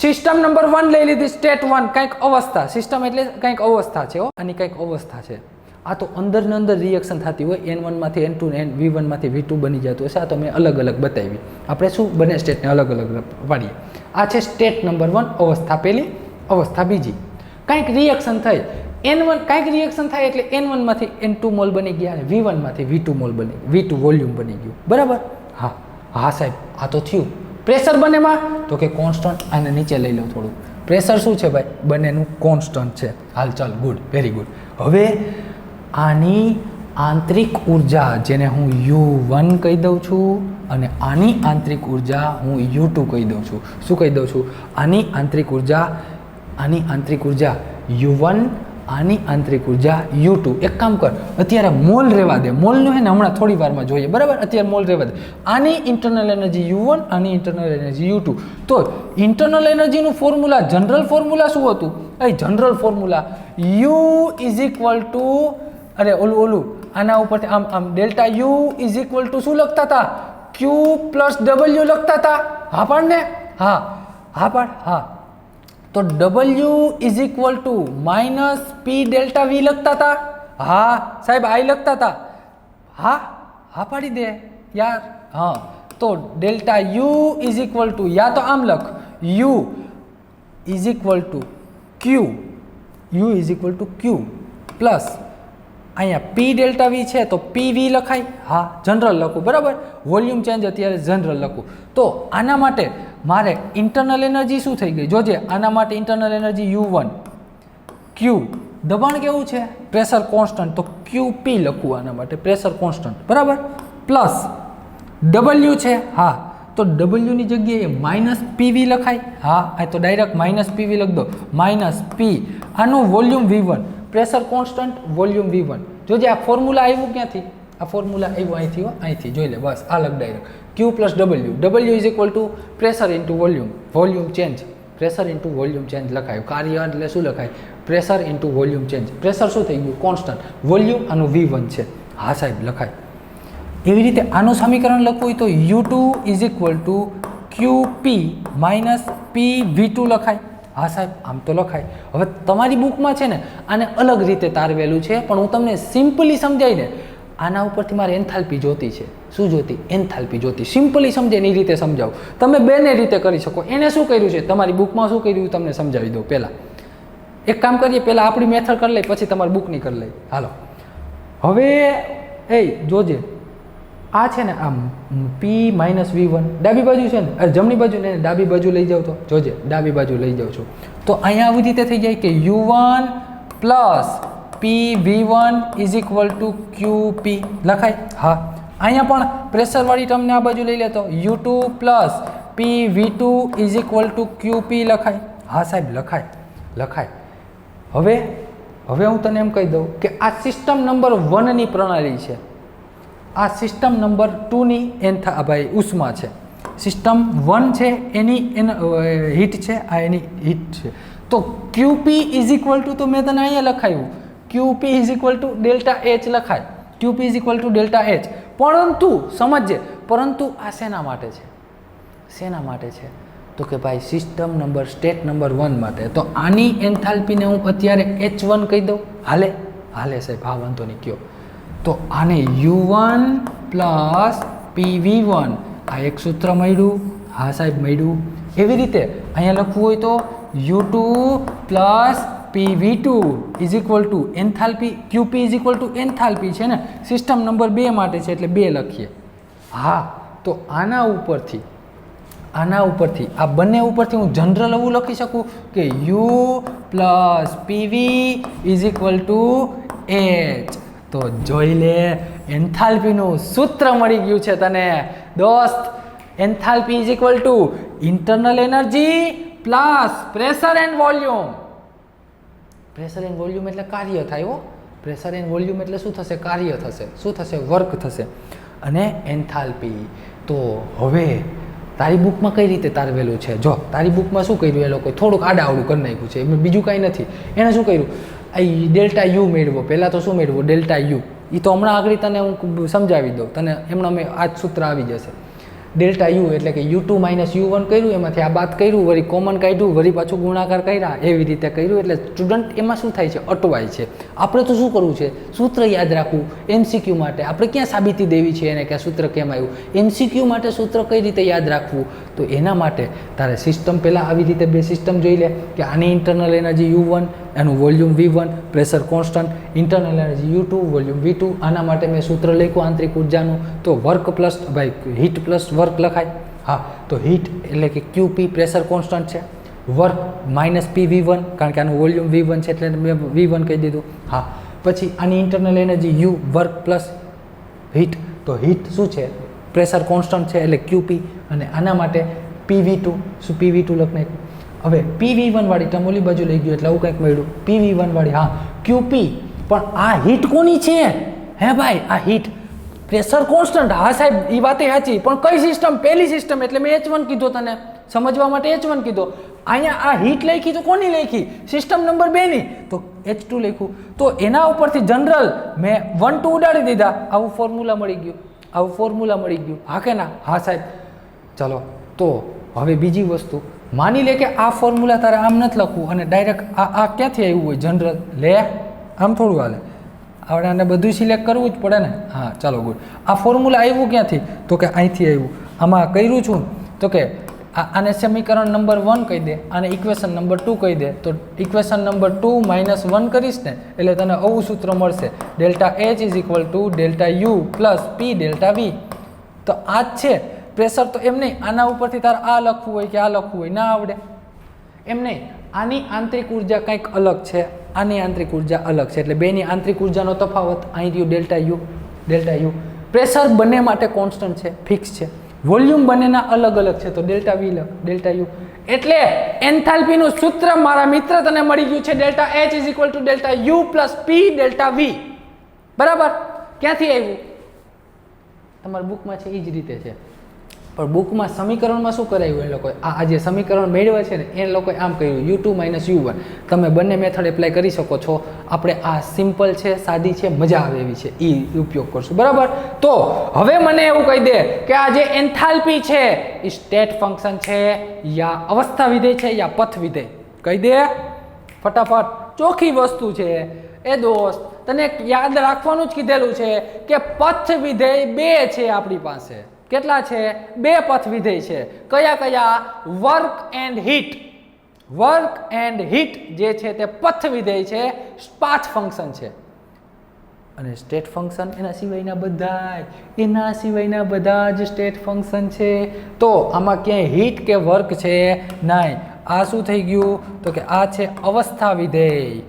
S1: સિસ્ટમ નંબર 1 લઈ લીધી, સ્ટેટ 1, કંઈક અવસ્થા. સિસ્ટમ એટલે કંઈક અવસ્થા છે, આની કંઈક અવસ્થા છે. આ તો અંદર ને અંદર રિએક્શન થતી હોય, N1 માંથી N2 ને V1 માંથી V2 બની જતું હશે. આ તો મેં અલગ અલગ બતાવી. આપણે શું બંને સ્ટેટને અલગ અલગ પાડીએ. આ છે સ્ટેટ નંબર 1, અવસ્થા પહેલી, અવસ્થા બીજી. કંઈક રિએક્શન થઈ, N1 કંઈક રિએક્શન થાય એટલે N1 માંથી N2 મોલ બની ગયા અને V1 માંથી V2 મોલ બની, V2 વોલ્યુમ બની ગયું. બરાબર? હા. હા સાહેબ આ તો થયું. પ્રેશર બંનેમાં તો કે કોન્સ્ટન્ટ. આને નીચે લઈ લો થોડું. પ્રેશર શું છે ભાઈ? બંનેનું કોન્સ્ટન્ટ છે. હાલ ચાલ, ગુડ, વેરી ગુડ. હવે આની આંતરિક ઉર્જા જેને હું U1 કહી દઉં છું અને આની આંતરિક ઉર્જા હું U2 કહી દઉં છું. શું કહી દઉં છું? આની આંતરિક ઉર્જા U1, આની આંતરિક ઉર્જા U2. એક કામ કર, અત્યારે મોલ રહેવા દે. મોલનું હે ને હમણાં થોડી વારમાં જોઈએ, બરાબર? અત્યારે મોલ રહેવા દે. આની ઇન્ટરનલ એનર્જી U1, આની ઇન્ટરનલ એનર્જી U2. તો ઇન્ટરનલ એનર્જીનું ફોર્મ્યુલા, જનરલ ફોર્મ્યુલા શું હતું? એ general formula U is equal to, અરે ઓલું આના ઉપરથી આમ delta U is equal to શું લખતા હતા? Q પ્લસ W લખતા હતા. હા પાડ ને? હા પાડ. હા, તો W is equal to minus P delta V લખતા હતા. હા સાહેબ, આઈ લખતા હતા. હા પાડી દે યાર. હા, તો delta U is equal to, યા તો આમ લખ, U is equal to Q, U is equal to Q plus અહીંયા P ડેલ્ટા V છે તો PV લખાય. હા, જનરલ લખું, બરાબર? વોલ્યુમ ચેન્જ અત્યારે જનરલ લખું. તો આના માટે મારે ઇન્ટરનલ એનર્જી શું થઈ ગઈ? જોજે, આના માટે ઇન્ટરનલ એનર્જી U1, Q, દબાણ કેવું છે? પ્રેશર કોન્સ્ટન્ટ, તો QP લખું આના માટે, પ્રેશર કોન્સ્ટન્ટ, બરાબર? પ્લસ W છે. હા, તો W ની જગ્યાએ માઇનસ PV લખાય. હા, આ તો ડાયરેક્ટ માઇનસ PV લખ દો. માઇનસ P, આનું volume V1, pressure constant, volume V1. જોજે, આ ફોર્મ્યુલા આવ્યું ક્યાંથી? આ ફોર્મ્યુલા આવ્યું અહીંથી. અહીંથી જોઈ લે, બસ આ લખ direct. Q plus W is equal two pressure into volume, volume change, pressure into volume change લખાયું. કાર્ય એટલે શું લખાય? Pressure into volume change. Pressure શું થઈ ગયું? કોન્સ્ટન્ટ. વોલ્યુમ આનું V1 છે. હા સાહેબ, લખાય. એવી રીતે આનું સમીકરણ લખવું હોય તો U2 is equal two QP minus PV2 લખાય. હા સાહેબ, આમ તો લખાય. હવે તમારી બુકમાં છે ને આને અલગ રીતે તારવેલું છે, પણ હું તમને સિમ્પલી સમજાવી ને, આના ઉપરથી મારે એન્થાલ્પી જોતી છે. શું જોતી? એન્થાલ્પી જોતી. સિમ્પલી સમજે એની રીતે સમજાવું. તમે બેને રીતે કરી શકો. એને શું કર્યું છે? તમારી બુકમાં શું કર્યું તમને સમજાવી દઉં. પહેલાં એક કામ કરીએ, પહેલાં આપણી મેથડ કરી લઈએ, પછી તમારી બુકની કરી લઈએ. હાલો, હવે જોજે, આ છે ને આમ P માઇનસ V1 ડાબી બાજુ છે ને, જમણી બાજુ ને ડાબી બાજુ લઈ જાવ તો જોજે, ડાબી બાજુ લઈ જાઉં છું તો અહીંયા આવી રીતે થઈ જાય કે U1 plus PV1 is equal two QP લખાય. હા, અહીંયા પણ પ્રેશરવાળી ટર્મને આ બાજુ લઈ લે તો U2 plus PV2 is equal two QP લખાય. હા સાહેબ, લખાય. હવે હું તને એમ કહી દઉં કે આ સિસ્ટમ નંબર 1 ની પ્રણાલી છે. આ સિસ્ટમ નંબર 2 ની ભાઈ ઉષ્મા છે. સિસ્ટમ 1 છે એની હીટ છે, આ એની હીટ છે. તો QP ઇઝ ઇક્વલ ટુ, તો મેં તને અહીંયા લખાયું, QP is equal to delta H લખાય. QP is equal to delta H. પરંતુ સમજજે, પરંતુ આ શેના માટે છે? શેના માટે છે? તો કે ભાઈ સિસ્ટમ નંબર, સ્ટેટ નંબર 1 માટે. તો આની એન્થાલ્પીને હું અત્યારે H1 કહી દઉં. હાલે સાહેબ, હા વાંધો નહીં, કયો. તો આને U1 પ્લસ PV1, આ એક સૂત્ર મળ્યું. હા સાહેબ, મળ્યું. એવી રીતે અહીંયા લખવું હોય તો U2 plus PV2 is equal two enthalpy, QP is equal two enthalpy છે ને, સિસ્ટમ નંબર 2 માટે છે એટલે 2 લખીએ. હા, તો આના ઉપરથી આ બંને ઉપરથી હું જનરલ એવું લખી શકું કે U plus PV is equal two H. તો જોઈ લે, એન્થાલ્પીનું સૂત્ર મળી ગયું છે તને દોસ્ત. Enthalpy is equal two internal energy plus pressure and volume. Pressure and volume એટલે કાર્ય થાય હો. પ્રેશર એન્ડ વોલ્યુમ એટલે શું થશે? કાર્ય થશે. શું થશે? વર્ક થશે. અને એન્થાલ્પી. તો હવે તારી બુકમાં કઈ રીતે તારવેલું છે? જો તારી બુકમાં શું કર્યું એ લોકો થોડુંક આડાવડું કરી નાખ્યું છે, એમાં બીજું કાંઈ નથી. એને શું કર્યું? આ ડેલ્ટા U મેળવો. પહેલાં તો શું મેળવો? Delta U. એ તો હમણાં આગળ તને હું સમજાવી દઉં, તને એમણાં મેં આ જ સૂત્ર આવી જશે. ડેલ્ટા U એટલે કે U2 માઇનસ U1 કર્યું, એમાંથી આ બાદ કર્યું, વળી કોમન કાઢ્યું, વળી પાછું ગુણાકાર કર્યા, એવી રીતે કર્યું. એટલે સ્ટુડન્ટ એમાં શું થાય છે? અટવાય છે. આપણે તો શું કરવું છે? સૂત્ર યાદ રાખવું. MCQ માટે આપણે ક્યાં સાબિતી દેવી છે એને કે આ સૂત્ર કેમ આવ્યું? MCQ માટે સૂત્ર કઈ રીતે યાદ રાખવું? તો એના માટે તારે સિસ્ટમ પહેલાં આવી રીતે બે સિસ્ટમ જોઈ લે કે આની ઇન્ટરનલ એનર્જી U1, એનું volume V1, pressure constant, internal energy U2, volume V2. આના માટે મેં સૂત્ર લખ્યું આંતરિક ઉર્જાનું, તો work plus heat plus work લખાય. હા, તો હીટ એટલે કે QP પ્રેશર કોન્સ્ટન્ટ છે, વર્ક માઇનસ PV1 કારણ કે આનું વોલ્યુમ V1 છે એટલે મેં V1 કહી દીધું. હા, પછી આની internal energy U, work plus heat, તો હીટ શું છે પ્રેશર કોન્સ્ટન્ટ છે એટલે QP, અને આના માટે PV2, શું PV2 લખ નાખ્યું. હવે PV1 વાળી ટર્મ ઓલી બાજુ લઈ ગયું એટલે આવું કંઈક મળ્યું. PV1 વાળી, હા QP, પણ આ હીટ કોની છે હે ભાઈ? આ હીટ પ્રેશર કોન્સ્ટન્ટ. હા સાહેબ એ વાતે સાચી, પણ કઈ સિસ્ટમ? પહેલી સિસ્ટમ એટલે મેં H1 કીધો, તને સમજવા માટે H1 કીધો. અહીંયા આ હીટ લખી તો કોની લખી? સિસ્ટમ નંબર 2 ની, તો H2 લખ્યું. તો એના ઉપરથી જનરલ મેં 1 2 ઉડાડી દીધા, આવું ફોર્મ્યુલા મળી ગયું, આવું ફોર્મ્યુલા મળી ગયું. હા કે ના? હા સાહેબ. ચલો, તો હવે બીજી વસ્તુ, માની લે કે આ ફોર્મ્યુલા તારે આમ નથી લખવું અને ડાયરેક્ટ આ ક્યાંથી આવ્યું હોય જનરલ? લે આમ થોડું હાલે, આપણે આને બધું સિલેક્ટ કરવું જ પડે ને. હા ચાલો ગુડ. આ ફોર્મ્યુલા આવ્યું ક્યાંથી? તો કે અહીંથી આવ્યું. આમાં કર્યું છું તો કે આને સમીકરણ નંબર 1 કહી દે, આને ઇક્વેશન નંબર 2 કહી દે. તો ઇક્વેશન નંબર 2 - 1 કરીશ ને એટલે તને આવું સૂત્ર મળશે, ΔH = ΔU + P ΔV. તો આ જ છે પ્રેશર. તો એમ નહીં આના ઉપરથી તારે આ લખવું હોય કે આ લખવું હોય, ના આવડે. એમ નહીં, આની આંતરિક ઉર્જા કંઈક અલગ છે, આની આંતરિક ઉર્જા અલગ છે, એટલે બેની આંતરિક ઉર્જાનો તફાવત અહીં રહ્યું ΔU. પ્રેશર બંને માટે કોન્સ્ટન્ટ છે, ફિક્સ છે. વોલ્યુમ બંનેના અલગ અલગ છે, તો ΔV ΔU. એટલે એન્થાલ્પીનું સૂત્ર મારા મિત્ર તને મળી ગયું છે, ΔH = ΔU + P ΔV. બરાબર? ક્યાંથી આવ્યું? તમારી બુકમાં છે એ જ રીતે છે, પણ બુકમાં સમીકરણમાં શું કરાયું? એ લોકોએ આ જે સમીકરણ મેળવે છે ને એ લોકોએ આમ કર્યું U2 - U1. તમે બંને મેથડ એપ્લાય કરી શકો છો. આપણે આ સિમ્પલ છે, સાદી છે, મજા આવે એવી છે, એ ઉપયોગ કરશું. બરાબર? તો હવે મને એવું કહી દે કે આ જે એન્થાલ્પી છે એ સ્ટેટ ફંક્શન છે યા અવસ્થા વિધેય છે યા પથ વિધેય? કહી દે ફટાફટ. ચોખ્ખી વસ્તુ છે એ દોસ્ત, તને યાદ રાખવાનું જ કીધેલું છે કે પથ વિધેય 2 છે આપણી પાસે. કેટલા છે? 2 પથ વિધેય છે. કયા કયા? Work and heat. Work and heat જે છે તે પથ વિધેય છે, પાથ ફંક્શન છે. અને સ્ટેટ ફંક્શન એના સિવાયના બધા જ સ્ટેટ ફંક્શન છે. તો આમાં ક્યાંય હીટ કે વર્ક છે નહીં. આ શું થઈ ગયું? તો કે આ છે અવસ્થા વિધેય.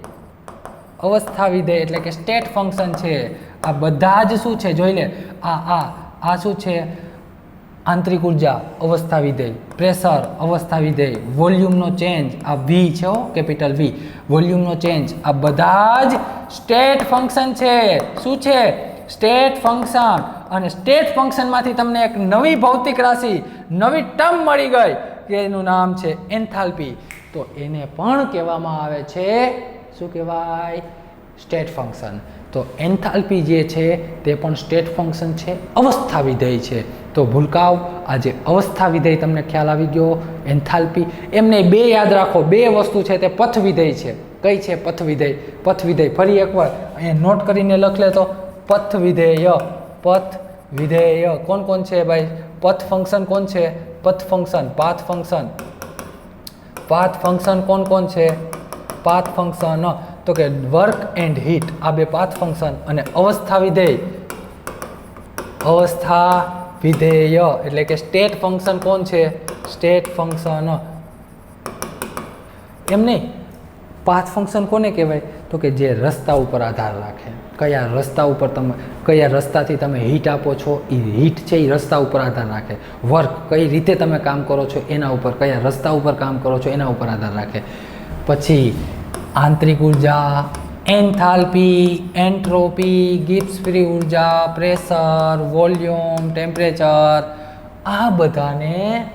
S1: અવસ્થા વિધેય એટલે કે સ્ટેટ ફંક્શન છે. આ બધા જ શું છે જોઈ લે. આ શું છે? આંતરિક ઉર્જા અવસ્થા વિધેય, પ્રેશર અવસ્થા વિધેય, વોલ્યુમનો ચેન્જ આ V છે, કેપિટલ V, વોલ્યુમનો ચેન્જ, આ બધા જ સ્ટેટ ફંક્શન છે. શું છે? State function. અને સ્ટેટ ફંક્શનમાંથી તમને એક નવી ભૌતિક રાશિ, નવી ટર્મ મળી ગઈ કે એનું નામ છે એન્થાલ્પી. તો એને પણ કહેવામાં આવે છે, શું કહેવાય? State function. તો એન્થાલ્પી જે છે તે પણ સ્ટેટ ફંક્શન છે, અવસ્થા વિધેય છે. તો ભૂલકાવ, આ જે અવસ્થા વિધેય તમને ખ્યાલ આવી ગયો, એન્થાલ્પી. એમને 2 યાદ રાખો, 2 વસ્તુ છે તે પથ વિધેય છે. કઈ છે? પથ વિધેય. પથ વિધેય ફરી એકવાર અહીંયા નોટ કરીને લખ લે તો પથ વિધેય. પથ વિધેય કોણ કોણ છે ભાઈ? પથ ફંક્શન કોણ છે? પથ function, path function. Path function કોણ કોણ છે? પાથ ફંક્શન તો કે વર્ક એન્ડ હીટ, આ 2 પાથ ફંક્શન. અને અવસ્થા વિધેય, અવસ્થા વિધેય એટલે કે સ્ટેટ ફંક્શન કોણ છે? State function. એમ નહીં, પાથ ફંક્શન કોને કહેવાય? તો કે જે રસ્તા ઉપર આધાર રાખે. કયા રસ્તા ઉપર તમે, કયા રસ્તાથી તમે હીટ આપો છો, એ હીટ છે એ રસ્તા ઉપર આધાર રાખે. વર્ક કઈ રીતે તમે કામ કરો છો એના ઉપર, કયા રસ્તા ઉપર કામ કરો છો એના ઉપર આધાર રાખે. પછી આંતરિક ઉર્જા, એન્થાલ્પી, એન્ટ્રોપી, ગિબ્સ ફ્રી ઉર્જા, પ્રેશર, વોલ્યુમ, ટેમ્પરેચર, આ બધાને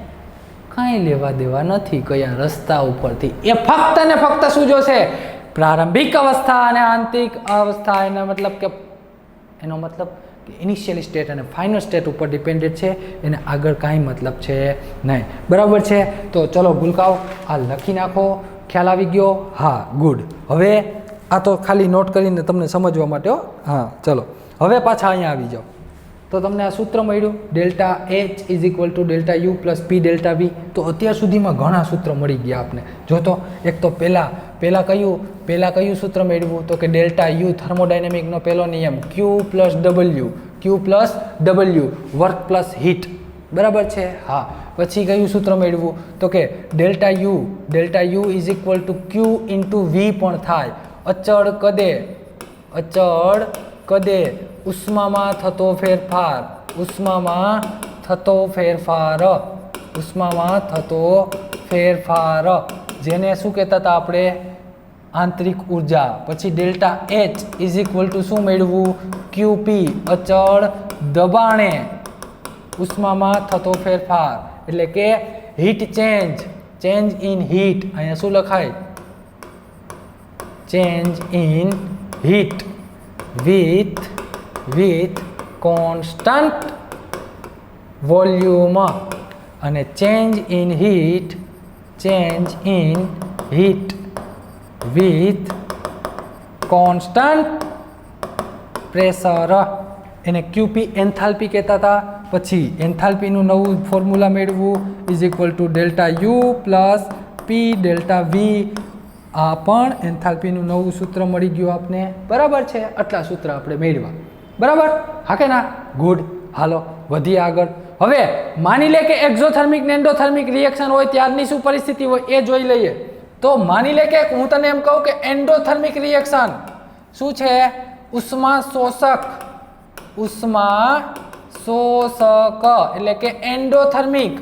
S1: કાંઈ લેવા દેવા નથી કયા રસ્તા ઉપરથી. એ ફક્ત ને ફક્ત શું જોશે? પ્રારંભિક અવસ્થા અને આંતરિક અવસ્થા. એનો મતલબ કે ઇનિશિયલી સ્ટેટ અને ફાઇનલ સ્ટેટ ઉપર ડિપેન્ડેડ છે, એને આગળ કાંઈ મતલબ છે નહીં. બરાબર છે? તો ચલો ભૂલકાઓ આ લખી નાખો. ખ્યાલ આવી ગયો? હા ગુડ. હવે આ તો ખાલી નોટ કરીને તમને સમજવા માટે. હા ચલો હવે પાછા અહીંયા આવી જાઓ. તો તમને આ સૂત્ર મળ્યું delta H is equal to delta U plus P delta V. તો અત્યાર સુધીમાં ઘણા સૂત્ર મળી ગયા આપને. જો તો એક તો પહેલાં કયું સૂત્ર મેળવ્યું તો કે ડેલ્ટા યુ થર્મોડાયનેમિકનો પહેલો નિયમ Q plus W work plus heat. બરાબર છે? હા. પછી કયું સૂત્ર મેળવ્યું તો કે delta U is equal to Q into V પણ થાય. અચળ કદે ઉષ્મામાં થતો ફેરફાર જેને શું કહેતા હતા આપણે? આંતરિક ઉર્જા. પછી delta H is equal to શું મેળવવું? ક્યુપી અચળ દબાણે ઉષ્મામાં થતો ફેરફાર એટલે કે હીટ ચેન્જ ઇન હીટ. અહીંયા શું લખાય? Change in heat with constant volume અને change in heat with constant pressure એને ક્યુપી એન્થાલ્પી કહેતા હતા. પછી એન્થાલ્પીનું નવું ફોર્મ્યુલા મેળવવું is equal to delta U plus P delta V. આ પણ એન્થાલ્પીનું નવું સૂત્ર મળી ગયું આપને. બરાબર છે? આટલા સૂત્ર આપણે મેળવ્યા. બરાબર? હા કે ના? ગુડ. હાલો વધીએ આગળ. હવે માની લે કે એક્ઝોથર્મિક ને એન્ડોથર્મિક રિએક્શન હોય ત્યારની શું પરિસ્થિતિ હોય એ જોઈ લઈએ. તો માની લે કે હું તને એમ કહું કે એન્ડોથર્મિક રિએક્શન શું છે? ઉષ્મા શોષક એટલે કે એન્ડોથર્મિક.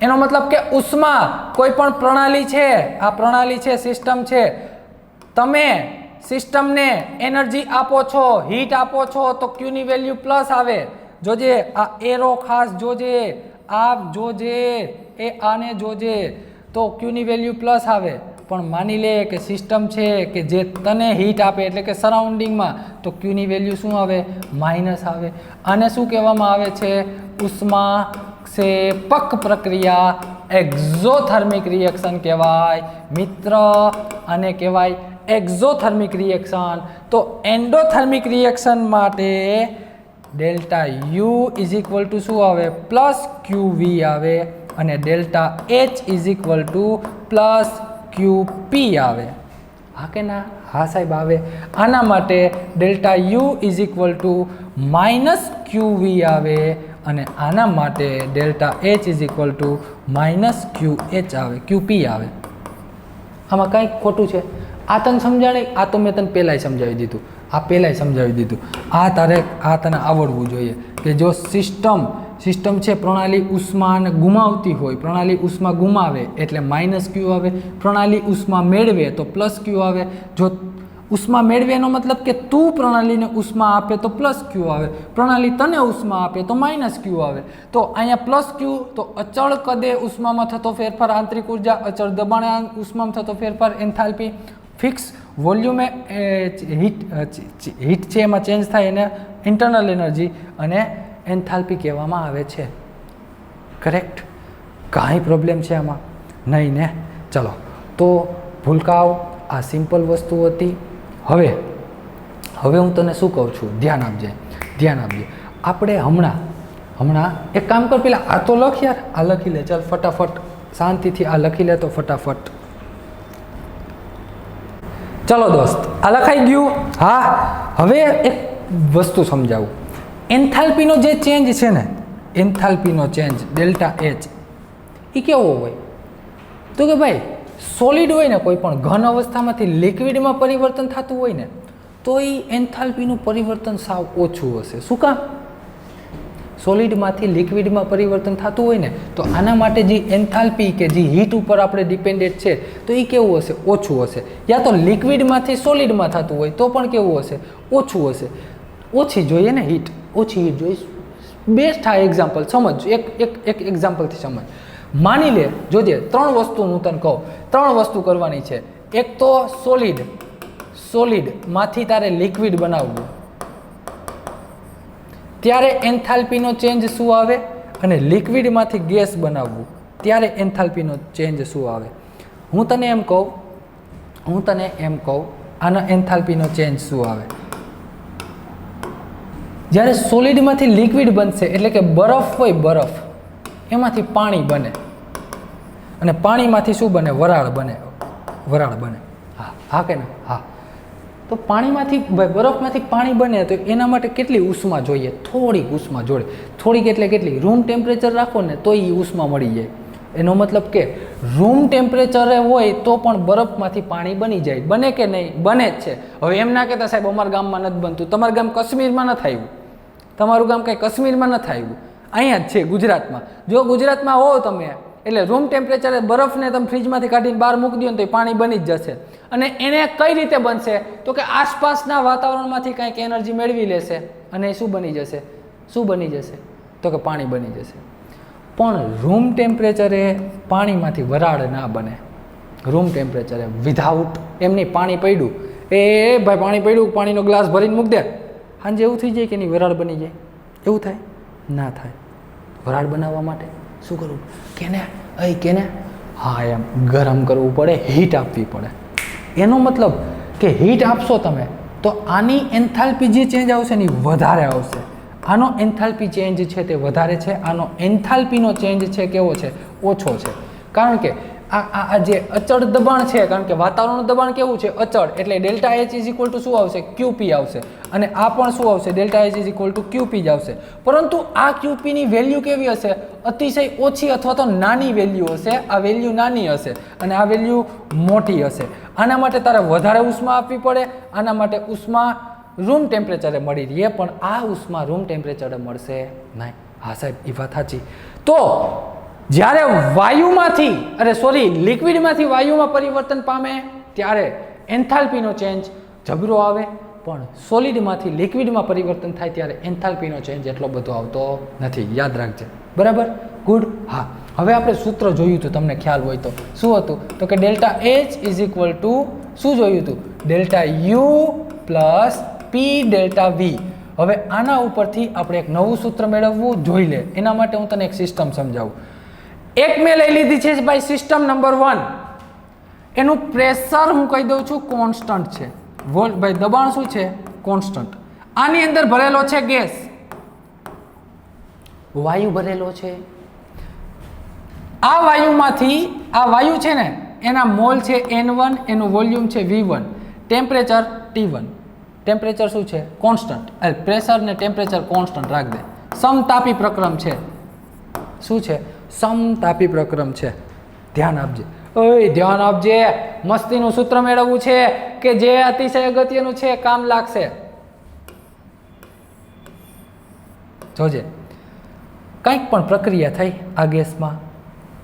S1: એનો મતલબ કે ઉષ્મા કોઈ પણ પ્રણાલી છે, આ પ્રણાલી છે, સિસ્ટમ છે, તમે સિસ્ટમને એનર્જી આપો છો, હીટ આપો છો તો ક્યુની વેલ્યુ પ્લસ આવે. જોજે આ એરો ખાસ જોજે, આ જોજે, એ આને જોજે તો ક્યુની વેલ્યુ પ્લસ આવે. પણ માની લે કે સિસ્ટમ છે કે જે તને હીટ આપે એટલે કે સરાઉન્ડિંગમાં, તો ક્યુની વેલ્યુ શું આવે? માઇનસ આવે. આને શું કહેવામાં આવે છે? ઉષ્મા ક્ષેપક પ્રક્રિયા, એક્ઝોથર્મિક રિએક્શન કહેવાય મિત્ર. આને કહેવાય એક્ઝોથર્મિક રિએક્શન. તો એન્ડોથર્મિક રિએક્શન માટે delta U is equal to શું આવે? પ્લસ ક્યુ વી આવે અને delta H is equal to plus Q P આવે. હા કે ના? હા સાહેબ આવે. આના માટે delta U is equal to minus Q V આવે અને આના માટે delta H is equal to minus Q H આવે, ક્યુ પી આવે. આમાં કંઈક ખોટું છે? આ તને સમજાણે? આ તો મેં તને પહેલાંય સમજાવી દીધું, આ પહેલાંય સમજાવી દીધું. આ તને આવડવું જોઈએ કે જો સિસ્ટમ છે, પ્રણાલી ઉષ્માને ગુમાવતી હોય, પ્રણાલી ઉષ્મા ગુમાવે એટલે માઇનસ ક્યુ આવે, પ્રણાલી ઉષ્મા મેળવે તો પ્લસ ક્યુ આવે. જો ઉષ્મા મેળવે એનો મતલબ કે તું પ્રણાલીને ઉષ્મા આપે તો પ્લસ ક્યુ આવે, પ્રણાલી તને ઉષ્મા આપે તો માઇનસ ક્યુ આવે. તો અહીંયા પ્લસ ક્યુ તો અચળ કદે ઉષ્મામાં થતો ફેરફાર આંતરિક ઉર્જા, અચળ દબાણે ઉષ્મામાં થતો ફેરફાર એન્થાલ્પી, ફિક્સ વોલ્યુમે હીટ છે એમાં ચેન્જ થાય એને ઇન્ટરનલ એનર્જી અને એન્થાલ્પી કહેવામાં આવે છે. કરેક્ટ? કાંઈ પ્રોબ્લેમ છે આમાં? નહીં ને? ચલો તો ભૂલકાઓ આ સિમ્પલ વસ્તુ હતી. હવે હું તને શું કહું છું? ધ્યાન આપજે. આપણે હમણાં એક કામ કર, પેલા આ તો લખ યાર, આ લખી લે. ચાલ ફટાફટ શાંતિથી આ લખી લે તો ફટાફટ. ચલો દોસ્ત, આ લખાઈ ગયું? હા. હવે એક વસ્તુ સમજાવું. એન્થાલ્પીનો જે ચેન્જ છે ને, એન્થાલ્પીનો ચેન્જ ડેલ્ટા એચ એ કેવો હોય? તો કે ભાઈ સોલિડ હોય ને, કોઈ પણ ઘન અવસ્થામાંથી લિક્વિડમાં પરિવર્તન થતું હોય ને, તો એ એન્થાલ્પીનું પરિવર્તન સાવ ઓછું હશે. શું કામ? સોલિડમાંથી લિક્વિડમાં પરિવર્તન થતું હોય ને, તો આના માટે જે એન્થાલ્પી કે જે હીટ ઉપર આપણે ડિપેન્ડેન્ટ છે, તો એ કેવું હશે? ઓછું હશે. યા તો લિક્વિડમાંથી સોલિડમાં થતું હોય તો પણ કેવું હશે? ઓછું હશે. ઓછી જોઈએ ને હીટ, ઓછી હીટ જોઈએ. બેસ્ટ આ એક્ઝામ્પલ સમજ, એક એક્ઝામ્પલથી સમજ. માની લે, જોજે 3 વસ્તુ હું તને કહું, 3 વસ્તુ કરવાની છે. એક તો સોલિડમાંથી તારે લિક્વિડ બનાવવું, ત્યારે એન્થાલ્પીનો ચેન્જ શું આવે? અને લિક્વિડમાંથી ગેસ બનાવવું ત્યારે એન્થાલ્પીનો ચેન્જ શું આવે? હું તને એમ કહું આનો એન્થાલ્પીનો ચેન્જ શું આવે? જ્યારે સોલિડમાંથી લિક્વિડ બનશે એટલે કે બરફ હોય, બરફ એમાંથી પાણી બને અને પાણીમાંથી શું બને? વરાળ બને. વરાળ બને. હા હા કે ના? હા. તો પાણીમાંથી બરફમાંથી પાણી બને તો એના માટે કેટલી ઉષ્મા જોઈએ? થોડીક ઉષ્મા જોઈએ. થોડીક એટલે કેટલી? રૂમ ટેમ્પરેચર રાખો ને તો એ ઉષ્મા મળી જાય. એનો મતલબ કે રૂમ ટેમ્પરેચરે હોય તો પણ બરફમાંથી પાણી બની જાય. બને કે નહીં? બને જ છે. હવે એમ ના કહેતા સાહેબ અમારા ગામમાં નથી બનતું. તમારા ગામ કાશ્મીરમાં નથી આવ્યું. તમારું ગામ કંઈ કાશ્મીરમાં નથી આવ્યું, અહીંયા જ છે ગુજરાતમાં. જો ગુજરાતમાં હો તમે એટલે રૂમ ટેમ્પરેચરે બરફને તમે ફ્રીજમાંથી કાઢીને બહાર મૂકી દો ને તો એ પાણી બની જ જશે. અને એને કઈ રીતે બનશે? તો કે આસપાસના વાતાવરણમાંથી કંઈક એનર્જી મેળવી લેશે અને શું બની જશે? શું બની જશે? તો કે પાણી બની જશે. પણ રૂમ ટેમ્પરેચરે પાણીમાંથી વરાળ ના બને. રૂમ ટેમ્પરેચરે વિધાઉટ એમની પાણી પડ્યું, એ ભાઈ પાણી પડ્યું, પાણીનો ગ્લાસ ભરીને મૂક દે, સાંજે એવું થઈ જાય કે નહીં વરાળ બની જાય? એવું થાય? ના થાય. વરાળ બનાવવા માટે શું કરવું? કેને હા એમ ગરમ કરવું પડે, હીટ આપવી પડે. એનો મતલબ કે હીટ આપશો તમે તો આની એન્થાલ્પી જે ચેન્જ આવશે ને એ વધારે આવશે. આનો એન્થાલ્પી ચેન્જ છે તે વધારે છે, આનો એન્થાલ્પીનો ચેન્જ છે કેવો છે? ઓછો છે. કારણ કે આ જે અચળ દબાણ છે, કારણ કે વાતાવરણનું દબાણ કેવું છે? અચળ. એટલે delta H is equal to શું આવશે? ક્યુપી આવશે. અને આ પણ શું આવશે? Delta H is equal two ક્યુપી જ આવશે. પરંતુ આ ક્યુપીની વેલ્યુ કેવી હશે? અતિશય ઓછી અથવા તો નાની વેલ્યુ હશે. આ વેલ્યુ નાની હશે અને આ વેલ્યુ મોટી હશે. આના માટે તારે વધારે ઉષ્મા આપવી પડે. આના માટે ઉષ્મા રૂમ ટેમ્પરેચરે મળી રહે, પણ આ ઉષ્મા રૂમ ટેમ્પરેચરે મળશે નહીં. હા સાહેબ, એ વાત સાચી. તો જ્યારે વાયુમાંથી લિક્વિડમાંથી વાયુમાં પરિવર્તન પામે ત્યારે એન્થાલ્પીનો ચેન્જ જબરો આવે, પણ સોલિડમાંથી લિક્વિડમાં પરિવર્તન થાય ત્યારે એન્થાલ્પીનો ચેન્જ એટલો બધો આવતો નથી. યાદ રાખજે. બરાબર? ગુડ. હા, હવે આપણે સૂત્ર જોયું હતું, તમને ખ્યાલ હોય તો. શું હતું? તો કે delta H is equal to શું જોયું હતું? Delta U plus P delta V. હવે આના ઉપરથી આપણે એક નવું સૂત્ર મેળવવું જોઈ લે. એના માટે હું તને એક સિસ્ટમ સમજાવું. એક મેં લઈ લીધી છે ભાઈ સિસ્ટમ નંબર 1. એનું પ્રેશર હું કહી દઉં છું કોન્સ્ટન્ટ છે. ભાઈ દબાણ શું છે? કોન્સ્ટન્ટ. આની અંદર ભરેલો છે ગેસ, વાયુ ભરેલો છે. આ વાયુમાંથી આ વાયુ છે ને એના મોલ છે N1, એનું વોલ્યુમ છે V1, ટેમ્પરેચર T1. ટેમ્પરેચર શું છે? કોન્સ્ટન્ટ. પ્રેશર ને ટેમ્પરેચર કોન્સ્ટન્ટ રાખ દે. સમતાપી પ્રક્રમ છે. શું છે? સમતાપી પ્રક્રમ છે. ધ્યાન આપજે. ઓય ધ્યાન આપજે. મસ્તીનું સૂત્ર મેળવવું છે કે જે અતિશય અગત્યનું છે, કામ લાગશે. જોજે, કંઈક પણ પ્રક્રિયા થઈ આ ગેસમાં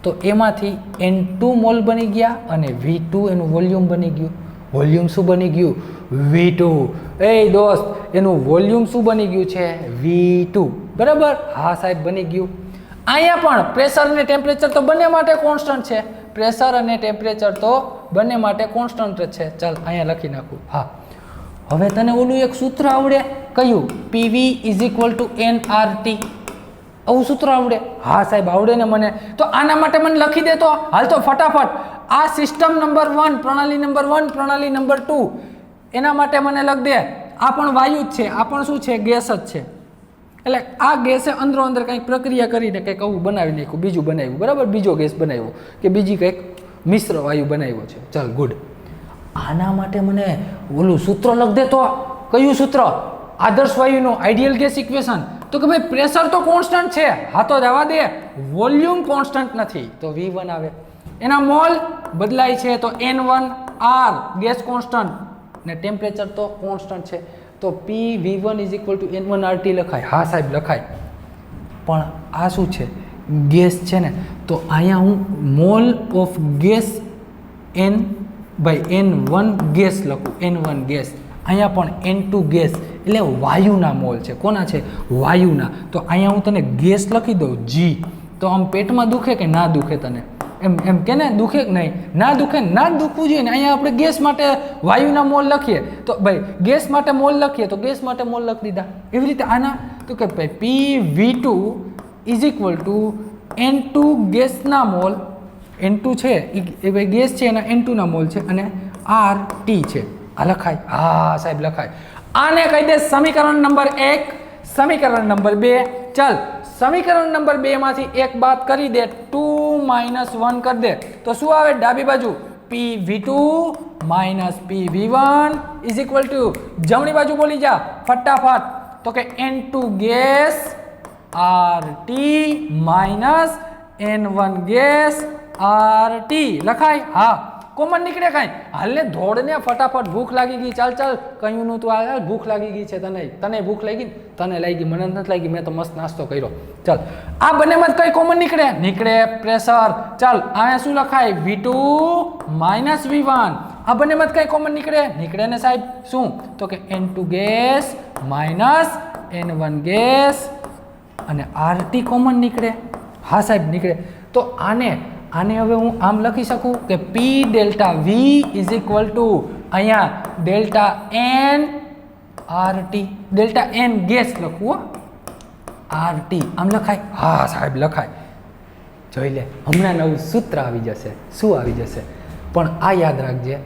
S1: તો એમાંથી N2 મોલ બની ગયા અને V2 એનું વોલ્યુમ બની ગયું. વોલ્યુમ શું બની ગયું? V2. એ દોસ્ત, એનું વોલ્યુમ શું બની ગયું છે? V2. બરાબર? હા સાહેબ, બની ગયું. અહીંયા પણ પ્રેશર અને ટેમ્પરેચર તો બંને માટે કોન્સ્ટન્ટ છે. પ્રેશર અને ટેમ્પરેચર તો બંને માટે કોન્સ્ટન્ટ જ છે. ચાલ અહીંયા લખી નાખું. હા, હવે તને ઓલું એક સૂત્ર આવડે? કયું? PV is equal two nRT. આવું સૂત્ર આવડે? હા સાહેબ, આવડે ને મને. તો આના માટે મને લખી દે તો. હાલ તો ફટાફટ. આ સિસ્ટમ નંબર 1, પ્રણાલી નંબર 1, પ્રણાલી નંબર 2, એના માટે મને લખ દે. આ પણ વાયુ જ છે, આ પણ શું છે? ગેસ જ છે. એટલે આ ગેસે અંદરો અંદર કંઈક પ્રક્રિયા કરીને કંઈક આવું બનાવી નાખ્યું, બીજું બનાવ્યું. બરાબર? બીજો ગેસ બનાવ્યો કે બીજી કંઈક મિશ્ર વાયુ બનાવ્યો છે. ચાલ ગુડ. આના માટે મને ઓલું સૂત્ર લખ દે તો. કયું સૂત્ર? આદર્શ વાયુનું આઈડિયલ ગેસ ઇક્વેશન. તો કે ભાઈ પ્રેશર તો કોન્સ્ટન્ટ છે, હા તો જવા દે. વોલ્યુમ કોન્સ્ટન્ટ નથી તો V1 આવે. એના મોલ બદલાય છે તો N1 R ગેસ કોન્સ્ટન્ટ ને ટેમ્પરેચર તો કોન્સ્ટન્ટ છે તો PV1 is equal two N1 RT લખાય. હા સાહેબ લખાય. પણ આ શું છે? ગેસ છે ને, તો અહીંયા હું mall of gas N1 gas લખું. N1 gas. અહીંયા પણ N2 ગેસ, એટલે વાયુના મોલ છે. કોના છે? વાયુના. તો અહીંયા હું તને ગેસ લખી દઉં G. તો આમ પેટમાં દુખે કે ના દુખે તને? એમ કે ને દુખે કે નહીં? ના દુખે. ના જ દુખવું જોઈએ ને. અહીંયા આપણે ગેસ માટે વાયુના મોલ લખીએ તો ભાઈ ગેસ માટે મોલ લખીએ તો ગેસ માટે મોલ લખી દીધા. એવી રીતે આના તો કે ભાઈ PV2 is equal two N2 ગેસના મોલ. N2 છે એ ભાઈ ગેસ છે, એના N2ના મોલ છે અને RT છે. આ લખાય? હા સાહેબ લખાય. આને કહી દે સમીકરણ નંબર 1, સમીકરણ નંબર 2 ચાલ સમીકરણ નંબર 2 માંથી એક બાદ કરી દે 2 - 1 કરી દે તો શું આવે ડાબી બાજુ PV2 - PV1 = જમણી બાજુ બોલી જા ફટાફટ તો કે N2 gas RT - N1 gas RT લખાય હા કોમન નીકળે કાંઈ હાલને દોડને ફટાફટ ભૂખ લાગી ગઈ ચાલ ચાલ કયું નું તું આ ભૂખ લાગી ગઈ છે તને ભૂખ લાગી તને લાગી મને નથી લાગી મેં તો મસ્ત નાસ્તો કર્યો ચાલ આ બંનેમાં કઈ કોમન નીકળે પ્રેશર ચાલ અહીંયા શું લખાય V2 - V1 આ બંનેમાં કઈ કોમન નીકળે ને સાહેબ શું તો કે N2 ગેસ - N1 ગેસ અને RT કોમન નીકળે હા સાહેબ નીકળે તો આને હવે હું આમ લખી શકું કે P ડેલ્ટા V = અહીંયા delta N RT delta N gas લખવું RT આમ લખાય હા સાહેબ લખાય જોઈ લે હમણાં નવું સૂત્ર આવી જશે શું આવી જશે પણ આ યાદ રાખજે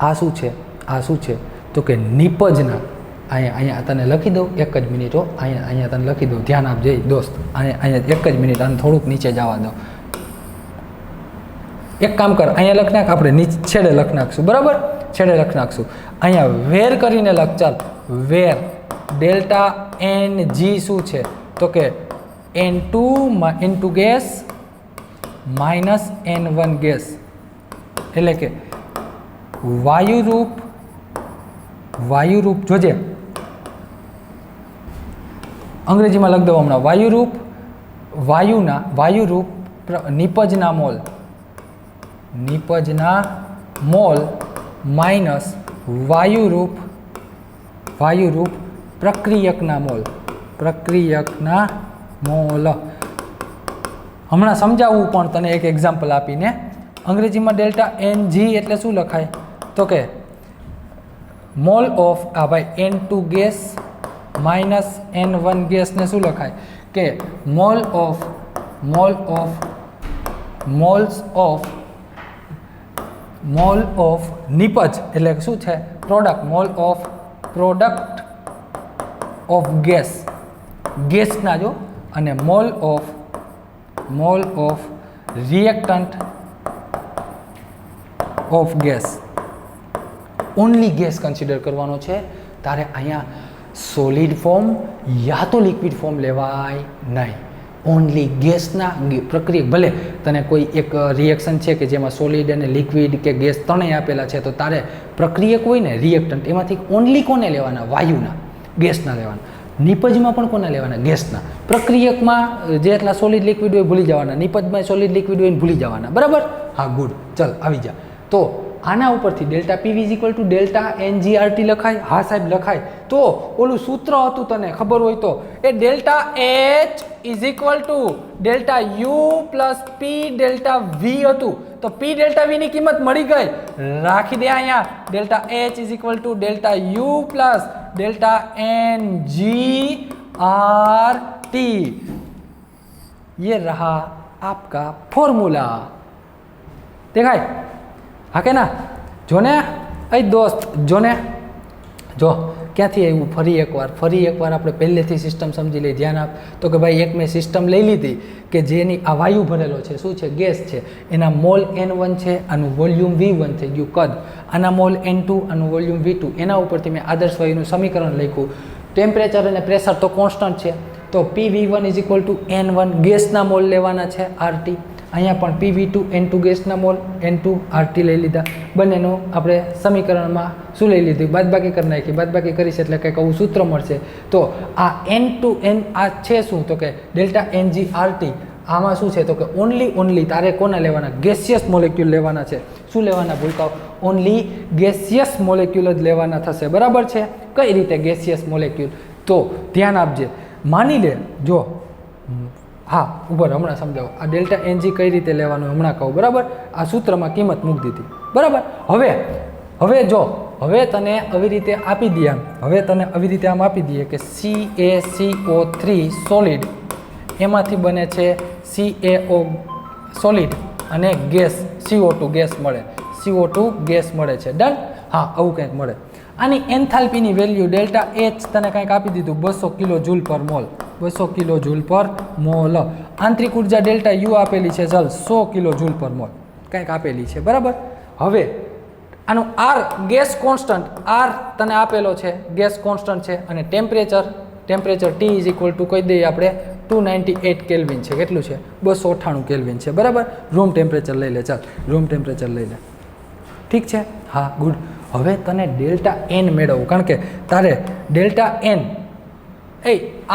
S1: આ શું છે તો કે નિપજના અહીંયા તને લખી દઉં એક જ મિનિટ હો અહીંયા તને લખી દઉં ધ્યાન આપજે દોસ્ત અહીંયા એક જ મિનિટ આને થોડુંક નીચે જવા દો એક કામ કર અહીંયા લખ નાખ આપણે છેડે લખ નાખશું બરાબર છેડે લખ નાખશું અહીંયા વેર કરીને લખ ચાલ વેર ડેલ્ટા NG શું છે તો કે N2 ગેસ - N1 ગેસ એટલે કે વાયુરૂપ જોજે અંગ્રેજીમાં લખ દઉં હમણાં વાયુરૂપ નિપજના મોલ માઇનસ વાયુરૂપ પ્રક્રિયકના મોલ હમણાં સમજાવવું પણ તને એક એક્ઝામ્પલ આપીને અંગ્રેજીમાં ડેલ્ટા NG એટલે શું લખાય તો કે મોલ ઓફ ભાઈ N2 ગેસ - N1 ગેસ ને શું લખાય કે મોલ ઓફ નિપજ એટલે શું છે પ્રોડક્ટ ઓફ ગેસના જો અને mall of reactant of gas only gas consider કરવાનો છે તારે અહીંયા સોલિડ ફોર્મ યા તો લિક્વિડ ફોર્મ લેવાય નહીં ઓનલી ગેસના પ્રક્રિયા ભલે તને કોઈ એક રિએક્શન છે કે જેમાં સોલિડ અને લિક્વિડ કે ગેસ ત્રણેય આપેલા છે તો તારે પ્રક્રિયક હોય ને રિએક્ટન્ટ એમાંથી ઓનલી કોને લેવાના વાયુના ગેસના લેવાના નિપજમાં પણ કોને લેવાના ગેસના પ્રક્રિયકમાં જેટલા સોલિડ લિક્વિડ હોય ભૂલી જવાના નિપજમાં સોલિડ લિક્વિડ હોય ભૂલી જવાના બરાબર હા ગુડ ચલ આવી જા તો આના ઉપરથી ડેલ્ટા PV = ડેલ્ટા NGRT લખાય હા સાહેબ લખાય તો ઓલું સૂત્ર હતું તને ખબર હોય તો એ delta H = delta U + P delta V હતું તો P ડેલ્ટા V ની કિંમત મળી ગઈ રાખી દે અહીંયા delta H = delta U + delta NGRT ये रहा आपका फॉर्मूला देखाय हाँ के ना जो ने अ दोस्त जो ने जो ક્યાંથી આવ્યું ફરી એકવાર આપણે પહેલેથી સિસ્ટમ સમજી લઈએ ધ્યાન આપ તો કે ભાઈ એક મેં સિસ્ટમ લઈ લીધી કે જેની આ વાયુ ભરેલો છે શું છે ગેસ છે એના મોલ N1 છે આનું વોલ્યુમ V1 થઈ ગયું કદ આના મોલ N2 આનું વોલ્યુમ V2 એના ઉપરથી મેં આદર્શ વાયુનું સમીકરણ લખ્યું ટેમ્પરેચર અને પ્રેશર તો કોન્સ્ટન્ટ છે તો PV1 = N1 ગેસના મોલ લેવાના છે RT અહીંયા પણ PV2 N2 ગેસના મોલ N2 RT લઈ લીધા બંનેનું આપણે સમીકરણમાં શું લઈ લીધું બાદબાકી કરી નાખી બાદબાકી કરીશ એટલે કંઈક આવું સૂત્ર મળશે તો આ N2 N આ છે શું તો કે ડેલ્ટા NG RT આમાં શું છે તો કે ઓનલી તારે કોના લેવાના ગેસિયસ મોલેક્યુલ લેવાના છે શું લેવાના ભૂલકાઓ ઓનલી ગેસિયસ મોલેક્યુલ જ લેવાના થશે બરાબર છે કઈ રીતે ગેસિયસ મોલેક્યુલ તો ધ્યાન આપજે માની લે જો હા ઉપર હમણાં સમજાવો આ ડેલ્ટા NG કઈ રીતે લેવાનું હમણાં કહું બરાબર આ સૂત્રમાં કિંમત મૂકી દીધી બરાબર હવે જો હવે તને આવી રીતે આપી દઈએ હવે તને આવી રીતે આમ આપી દઈએ કે CaCO3 સોલિડ એમાંથી બને છે CaO સોલિડ અને ગેસ CO2 ગેસ મળે CO2 ગેસ મળે છે ડન હા આવું કંઈક મળે આની એન્થાલ્પીની વેલ્યુ ડેલ્ટા એચ તને કંઈક આપી દીધું 200 કિલો જૂલ પર મોલ, 200 કિલો જૂલ પર મોલ. આંતરિક ઉર્જા ડેલ્ટા યુ આપેલી છે ચાલ 100 કિલો જૂલ પર મોલ કંઈક આપેલી છે બરાબર. હવે આનું આર ગેસ કોન્સ્ટન્ટ આર તને આપેલો છે, ગેસ કોન્સ્ટન્ટ છે, અને temperature T is equal two કહી દઈએ આપણે 298 કેલ્વિન છે. કેટલું છે? 298 કેલ્વિન છે બરાબર. રૂમ ટેમ્પરેચર લઈ લે ચાલ, રૂમ ટેમ્પરેચર લઈ લે. ઠીક છે, હા ગુડ. હવે તને ડેલ્ટા એન મેળવવું, કારણ કે તારે ડેલ્ટા એન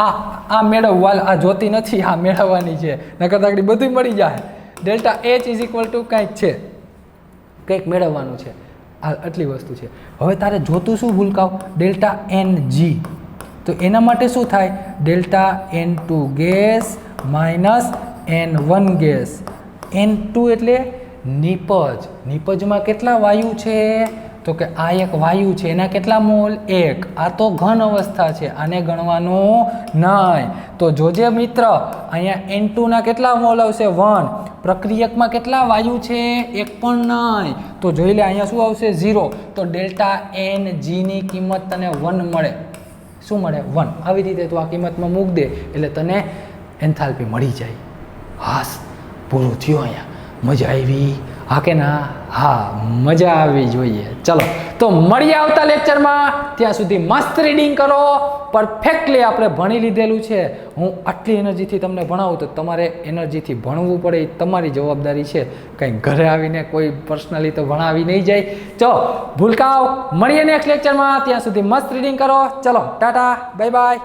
S1: આ મેળવવા, આ જોતી નથી, આ મેળવવાની છે, નકર તાકડી બધું મળી જાય. Delta H is equal two કંઈક છે, કંઈક મેળવવાનું છે, આ આટલી વસ્તુ છે. હવે તારે જોતું શું ભૂલકાવ? Delta N G. તો એના માટે શું થાય? Delta N two gas minus N1 gas. N2 એટલે નિપજ. નિપજમાં કેટલા વાયુ છે? તો કે આ એક વાયુ છે, એના કેટલા મોલ? 1. આ તો ઘન અવસ્થા છે, આને ગણવાનું નહીં. તો જોજે મિત્ર, અહીંયા N2 ના કેટલા મોલ આવશે? 1. પ્રક્રિયકમાં કેટલા વાયુ છે? 1 પણ નહીં. તો જોઈ લે, અહીંયા શું આવશે? 0. તો ડેલ્ટા એન જી ની કિંમત તને 1 મળે. શું મળે? 1. આવી રીતે તું આ કિંમતમાં મૂક દે એટલે તને એન્થાલ્પી મળી જાય. હાસ, પૂરું થયું. અહીંયા મજા આવી? હા કે ના? હા, મજા આવી જોઈએ. ચલો તો મળીએ આવતા લેક્ચરમાં. ત્યાં સુધી મસ્ત રીડિંગ કરો. પરફેક્ટલી આપણે ભણી લીધેલું છે. હું આટલી એનર્જીથી તમને ભણાવું તો તમારે એનર્જીથી ભણવું પડે, એ તમારી જવાબદારી છે. કંઈ ઘરે આવીને કોઈ પર્સનલી તો ભણાવી નહીં જાય. ચલો ભૂલકાઓ, મળીએ નેક્સ્ટ લેક્ચરમાં. ત્યાં સુધી મસ્ત રીડિંગ કરો. ચલો ટાટા, બાય બાય.